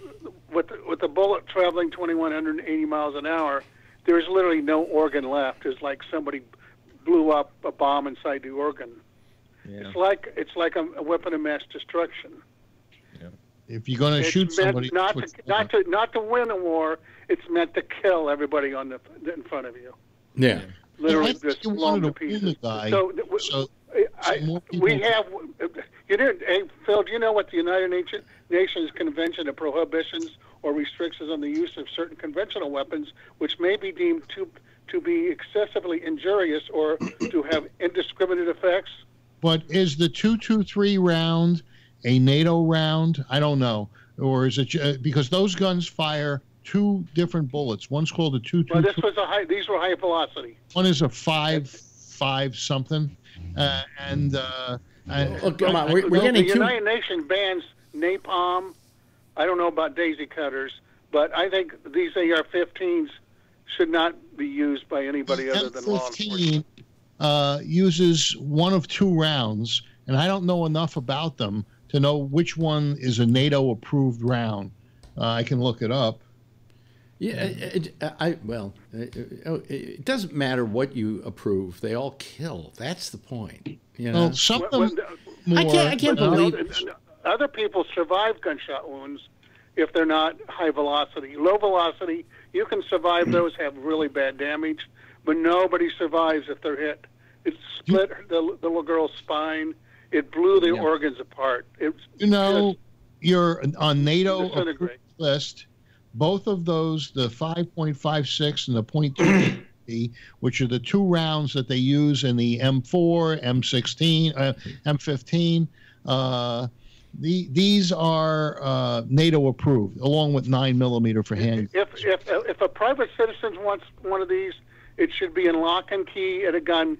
the bullet traveling 2,180 miles an hour, there's literally no organ left. It's like somebody blew up a bomb inside the organ. Yeah. It's like a weapon of mass destruction. Yeah. If you're going to shoot somebody, not to win a war, it's meant to kill everybody in front of you. Yeah. Literally just blown to pieces. We have, hey, Phil, do you know what the United Nations Convention of Prohibitions or Restrictions on the Use of Certain Conventional Weapons, which may be deemed to be excessively injurious or to have indiscriminate effects? But is the 223 round a NATO round? I don't know. Or is it because those guns fire two different bullets? One's called a 223. Well, these were high velocity. One is a 5.5 something, and come on, we're getting the United Nations bans napalm. I don't know about daisy cutters, but I think these AR-15s should not be used by anybody other than law enforcement. Uses one of two rounds, and I don't know enough about them to know which one is a NATO-approved round. I can look it up. Yeah, it doesn't matter what you approve; they all kill. That's the point. You know, well, some of them I can't believe other people survive gunshot wounds if they're not high velocity. Low velocity, you can survive those, have really bad damage, but nobody survives if they're hit. It split the little girl's spine. It blew the organs apart. You're on NATO list. Both of those, the 5.56 and the .2, which are the two rounds that they use in the M4, M16, M15. These are NATO approved, along with 9mm for hand. If a private citizen wants one of these, it should be in lock and key at a gun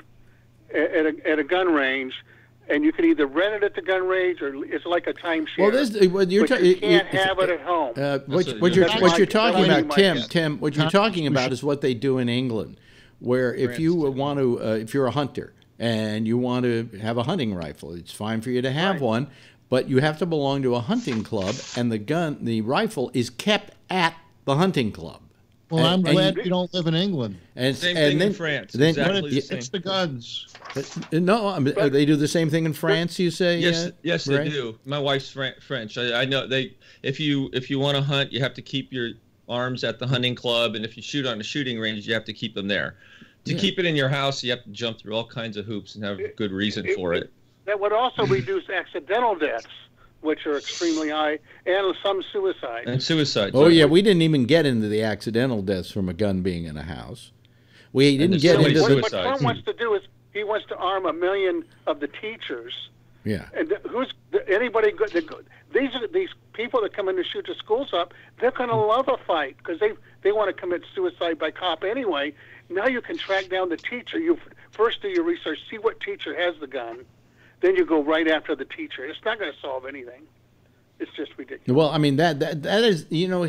range. And you can either rent it at the gun range, or it's like a timeshare. Well, you can't have it at home. What you're talking about, Tim, what you're talking about is what they do in England, where if you want to, if you're a hunter and you want to have a hunting rifle, it's fine for you to have one, but you have to belong to a hunting club, and the rifle is kept at the hunting club. Well, I'm glad you don't live in England. Same thing in France. It's the guns. No, they do the same thing in France. You say? Yes, they do. My wife's French. I know they. If you want to hunt, you have to keep your arms at the hunting club, and if you shoot on a shooting range, you have to keep them there. To keep it in your house, you have to jump through all kinds of hoops and have a good reason for it. That would also reduce accidental deaths, which are extremely high, and some suicides. And suicides. Oh, yeah, we didn't even get into the accidental deaths from a gun being in a house. We didn't get into what Trump wants to do is he wants to arm 1 million of the teachers. Yeah. And anybody good? These people that come in to shoot the schools up, they're going to love a fight because they want to commit suicide by cop anyway. Now you can track down the teacher. You first do your research, see what teacher has the gun. Then you go right after the teacher. It's not going to solve anything. It's just ridiculous. Well, I mean that is, you know,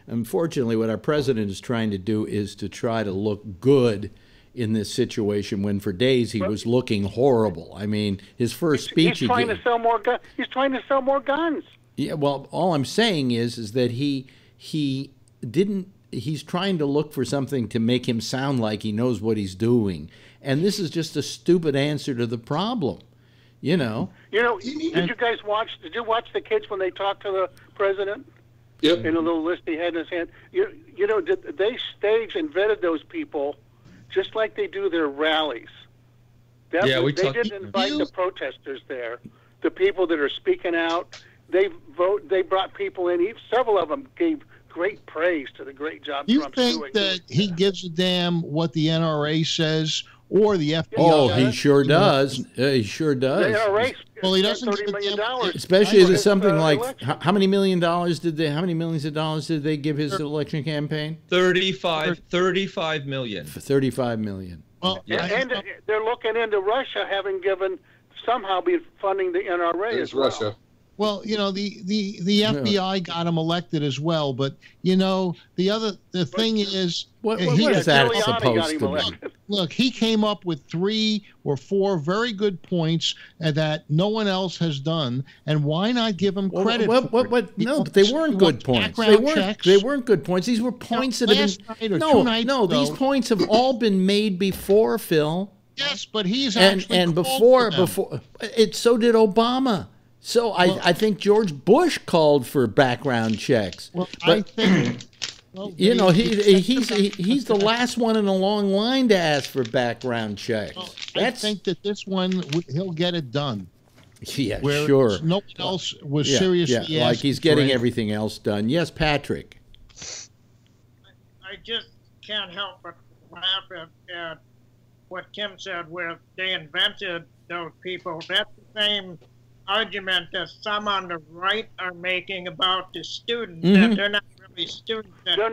unfortunately what our president is trying to do is to try to look good in this situation when for days he was looking horrible. I mean, his first speech he's trying to sell more guns. He's trying to sell more guns. Yeah, well, all I'm saying is that he's trying to look for something to make him sound like he knows what he's doing. And this is just a stupid answer to the problem, you know. Did you guys watch? Did you watch the kids when they talked to the president? Yep. In a little list he had in his hand. They staged and vetted those people just like they do their rallies. They didn't invite the protesters there. The people that are speaking out, they brought people in. Several of them gave great praise to the great job Trump's doing. You think that he gives a damn what the NRA says or the FBI? Oh, he sure does. He sure does. The NRA, well, he doesn't $30 million. Especially if it's something like how many millions of dollars did they give his election campaign? 35 million. 35 million. Well, and they're looking into Russia having somehow been funding the NRA as well. Russia. Well, the FBI got him elected as well, but the thing is, what is that supposed to be? Look, he came up with 3 or 4 very good points that no one else has done, and why not give him credit? No, but they weren't good points. They weren't good points. These were points that have been these points have all been made before, Phil. Yes, but he's actually and before so did Obama. So I think George Bush called for background checks. Well, I think Well, You know, he's the last one in a long line to ask for background checks. Well, I think that this one he'll get it done. Yeah, where sure. no one else was Yeah, seriously like asking he's getting for it. everything else done. Yes, Patrick. I just can't help but laugh at what Kim said, where they invented those people. That's the same argument that some on the right are making about the students, that they're not really students. No.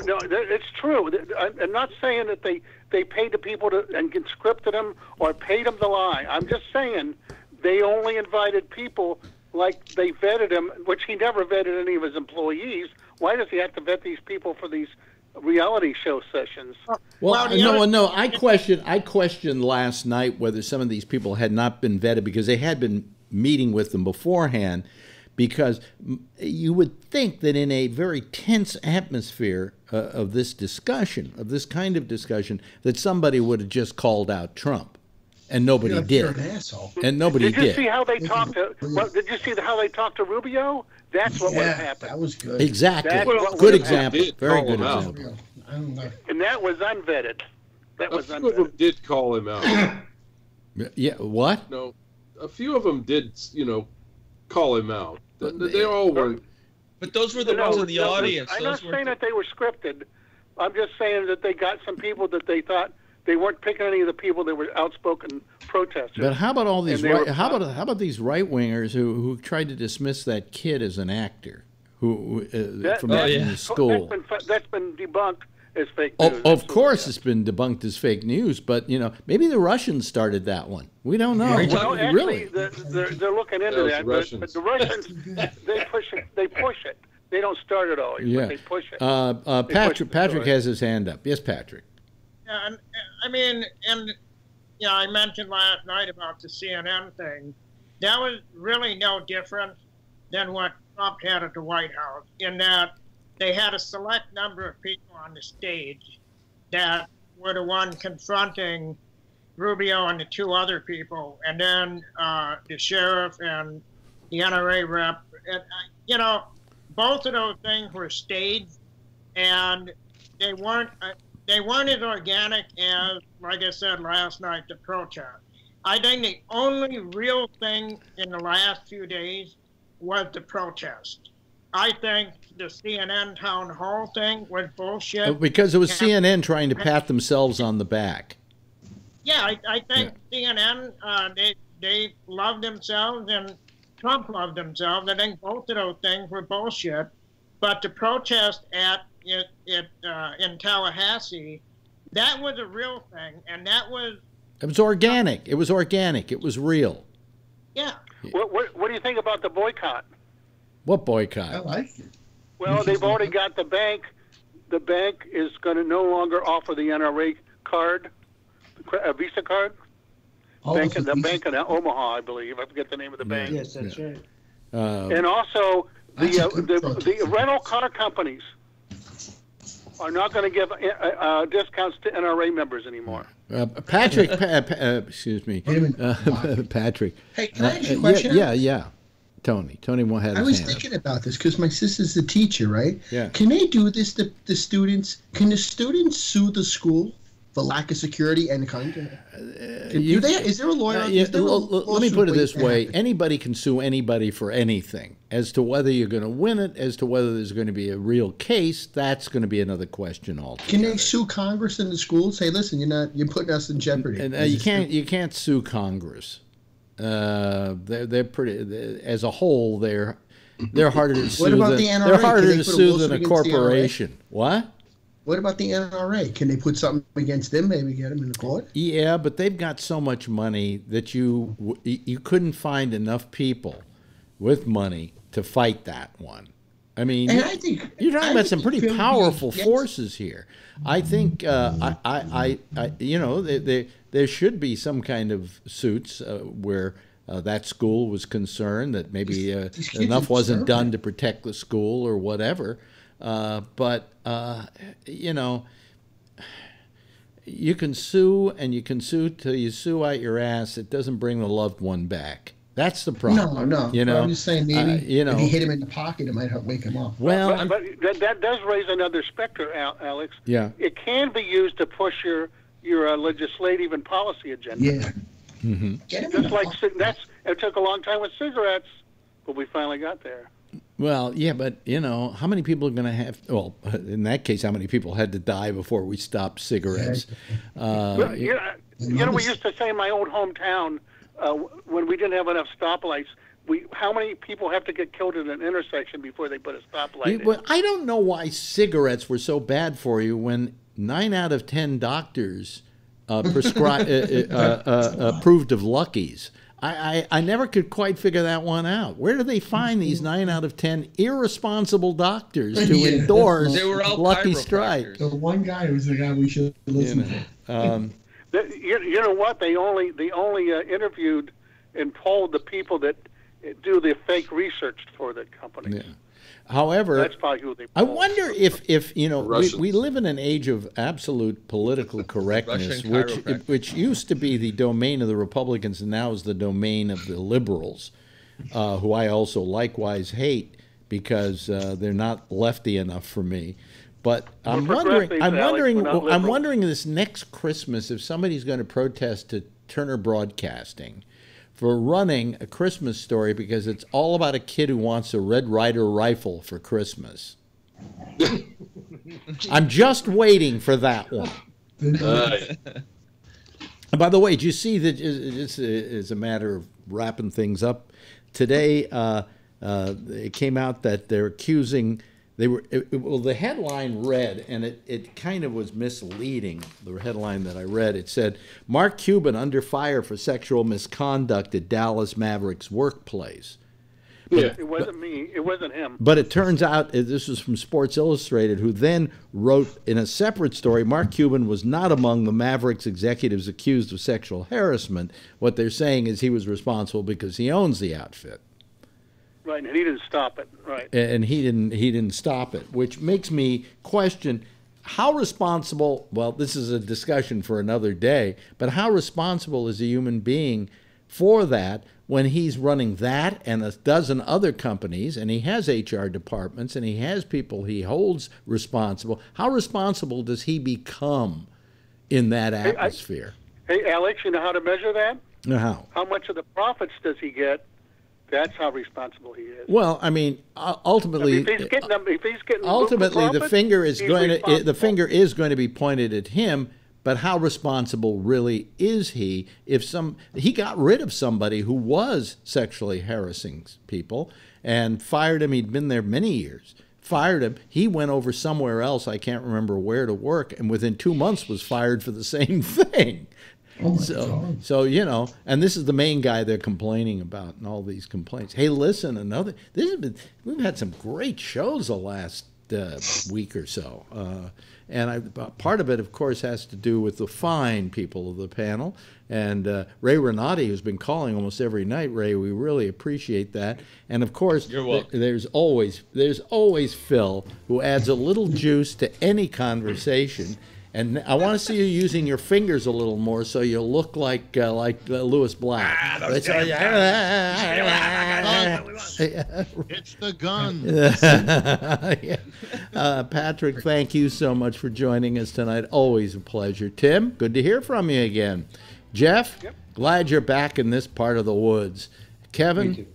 It's true. I'm not saying that they paid the people and conscripted them or paid them to lie. I'm just saying they only invited people like they vetted him, which he never vetted any of his employees. Why does he have to vet these people for these reality show sessions? Well, no. I questioned last night whether some of these people had not been vetted because they had been meeting with them beforehand, because you would think that in a very tense atmosphere of this discussion, of this kind of discussion, that somebody would have just called out Trump, and nobody did. You're an asshole. And nobody did. Did you see how they talked to? Well, did you see how they talked to Rubio? That's what would have happened. That was good. Exactly. Good example. Very good example. And that was unvetted. That was unvetted. A few of them did call him out. Yeah. What? No. A few of them did, call him out. They all weren't. But those were the ones in the audience. I'm not saying that they were scripted. I'm just saying that they got some people that they thought they weren't picking any of the people that were outspoken protesters. But how about all these? How about these right wingers who tried to dismiss that kid as an actor from the school? That's been debunked as fake news. Of course, it's been debunked as fake news. But maybe the Russians started that one. We don't know. Actually, they're looking into that. But the Russians, they push it. They don't start it always. Yeah. But they push it. Patrick has his hand up. Yes, Patrick. Yeah, I mentioned last night about the CNN thing. That was really no different than what Trump had at the White House, in that they had a select number of people on the stage that were the one confronting Rubio and the two other people, and then the sheriff and the NRA rep. And, both of those things were staged, and they weren't as organic as, like I said last night, the protest. I think the only real thing in the last few days was the protest. I think the CNN town hall thing was bullshit. Because it was CNN trying to pat themselves on the back. Yeah, I think CNN, they loved themselves, and Trump loved himself. I think both of those things were bullshit. But the protest in Tallahassee, that was a real thing, and that was... It was organic. It was organic. It was real. Yeah. What do you think about the boycott? What boycott? I like it. Well, they've already got the bank. The bank is going to no longer offer the NRA card, a Visa card. The bank in Omaha, I believe. I forget the name of the bank. Yes, that's right. And also, the rental car companies are not going to give discounts to NRA members anymore. Patrick, excuse me, Patrick. Hey, can I ask you a question? Yeah. Tony won't have. I was thinking about this because my sister's a teacher, right? Yeah. Can they do this to the students? Can the students sue the school for lack of security and content? Is there a lawyer? Let me put it this way: anybody can sue anybody for anything. As to whether you're going to win it, as to whether there's going to be a real case, that's going to be another question altogether. Can they sue Congress and the schools? Say, listen, you're putting us in jeopardy. And you can't sue Congress. They're pretty, as a whole, they're harder to sue. What about the NRA? They're harder to sue than a corporation. What? What about the NRA? Can they put something against them? Maybe get them in the court. Yeah, but they've got so much money that you couldn't find enough people with money to fight that one. I mean, you're talking about some pretty powerful forces here. I think there should be some kind of suits where that school was concerned that maybe enough wasn't done to protect the school or whatever. But you can sue, and you can sue till you sue out your ass. It doesn't bring the loved one back. That's the problem. No. You know, I'm just saying maybe you know, if you hit him in the pocket, it might help wake him up. Well, but that does raise another specter, Alex. Yeah. It can be used to push your legislative and policy agenda. Yeah. Mm-hmm. Just like it took a long time with cigarettes, but we finally got there. Well, yeah, but, you know, how many people are going to have, well, in that case, how many people had to die before we stopped cigarettes? We used to say in my old hometown, when we didn't have enough stoplights, how many people have to get killed at an intersection before they put a stoplight in? Well, I don't know why cigarettes were so bad for you when 9 out of 10 doctors approved of Lucky's. I never could quite figure that one out. Where do they find these 9 out of 10 irresponsible doctors to endorse Lucky Strike? The one guy was the guy we should listen to. You know what? They only interviewed and polled the people that do the fake research for the company. Yeah. However, that's probably who they polled. I wonder if you know, we live in an age of absolute political correctness, which used to be the domain of the Republicans and now is the domain of the liberals, who I also likewise hate because they're not lefty enough for me. But I'm wondering this next Christmas if somebody's going to protest to Turner Broadcasting for running A Christmas Story because it's all about a kid who wants a Red Ryder rifle for Christmas. I'm just waiting for that one. And by the way, did you see that? Just as a matter of wrapping things up, today it came out that they're accusing. The headline read, and it kind of was misleading, the headline that I read. It said, Mark Cuban under fire for sexual misconduct at Dallas Mavericks workplace. It wasn't me. It wasn't him. But it turns out, this was from Sports Illustrated, who then wrote in a separate story, Mark Cuban was not among the Mavericks executives accused of sexual harassment. What they're saying is he was responsible because he owns the outfit. Right, and he didn't stop it. Right, and he didn't stop it, which makes me question how responsible. Well, this is a discussion for another day. But how responsible is a human being for that when he's running that and a dozen other companies, and he has HR departments, and he has people he holds responsible? How responsible does he become in that atmosphere? Hey, Alex, you know how to measure that? How? How much of the profits does he get? That's how responsible he is. Well, I mean, ultimately, if he's getting ultimately, profits, the finger is going to be pointed at him. But how responsible really is he? He got rid of somebody who was sexually harassing people and fired him. He'd been there many years. Fired him. He went over somewhere else. I can't remember where to work, and within 2 months was fired for the same thing. So you know, and this is the main guy they're complaining about in all these complaints. Hey, listen, we've had some great shows the last week or so, and part of it, of course, has to do with the fine people of the panel. And Ray Renati, who's been calling almost every night. Ray, we really appreciate that. And of course, there's always Phil, who adds a little juice to any conversation. And I want to see you using your fingers a little more, so you'll look like Lewis Black. It's the gun. Patrick, thank you so much for joining us tonight. Always a pleasure. Tim, good to hear from you again. Jeff, glad you're back in this part of the woods. Kevin,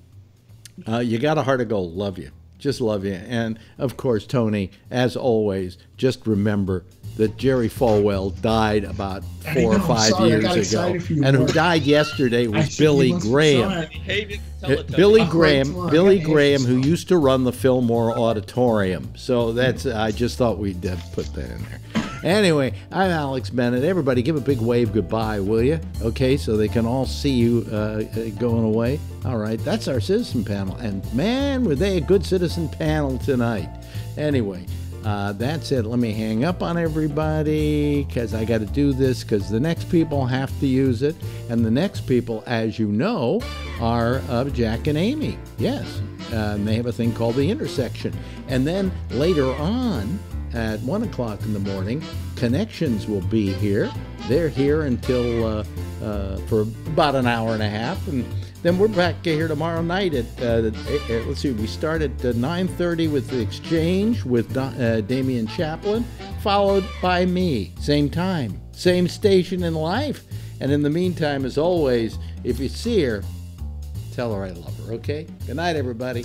you got a heart of gold. Love you. Just love you. And, of course, Tony, as always, just remember that Jerry Falwell died about 4 or 5 years ago. And who died yesterday was Billy Graham. Billy Graham, who used to run the Fillmore Auditorium. So I just thought we'd put that in there. Anyway, I'm Alex Bennett. Everybody give a big wave goodbye, will you? Okay, so they can all see you going away. All right, that's our citizen panel. And, man, were they a good citizen panel tonight. Anyway, that's it. Let me hang up on everybody because I got to do this because the next people have to use it. And the next people, as you know, are Jack and Amy. Yes, and they have a thing called The Intersection. And then later on, at 1 o'clock in the morning, Connections will be here. They're here until for about an hour and a half, and Then we're back here tomorrow night at, let's see, we start at 9:30 with The Exchange with Damian Chaplin, followed by me. Same time, same station in life. And in the meantime, as always, if you see her, tell her I love her, okay? Good night, everybody.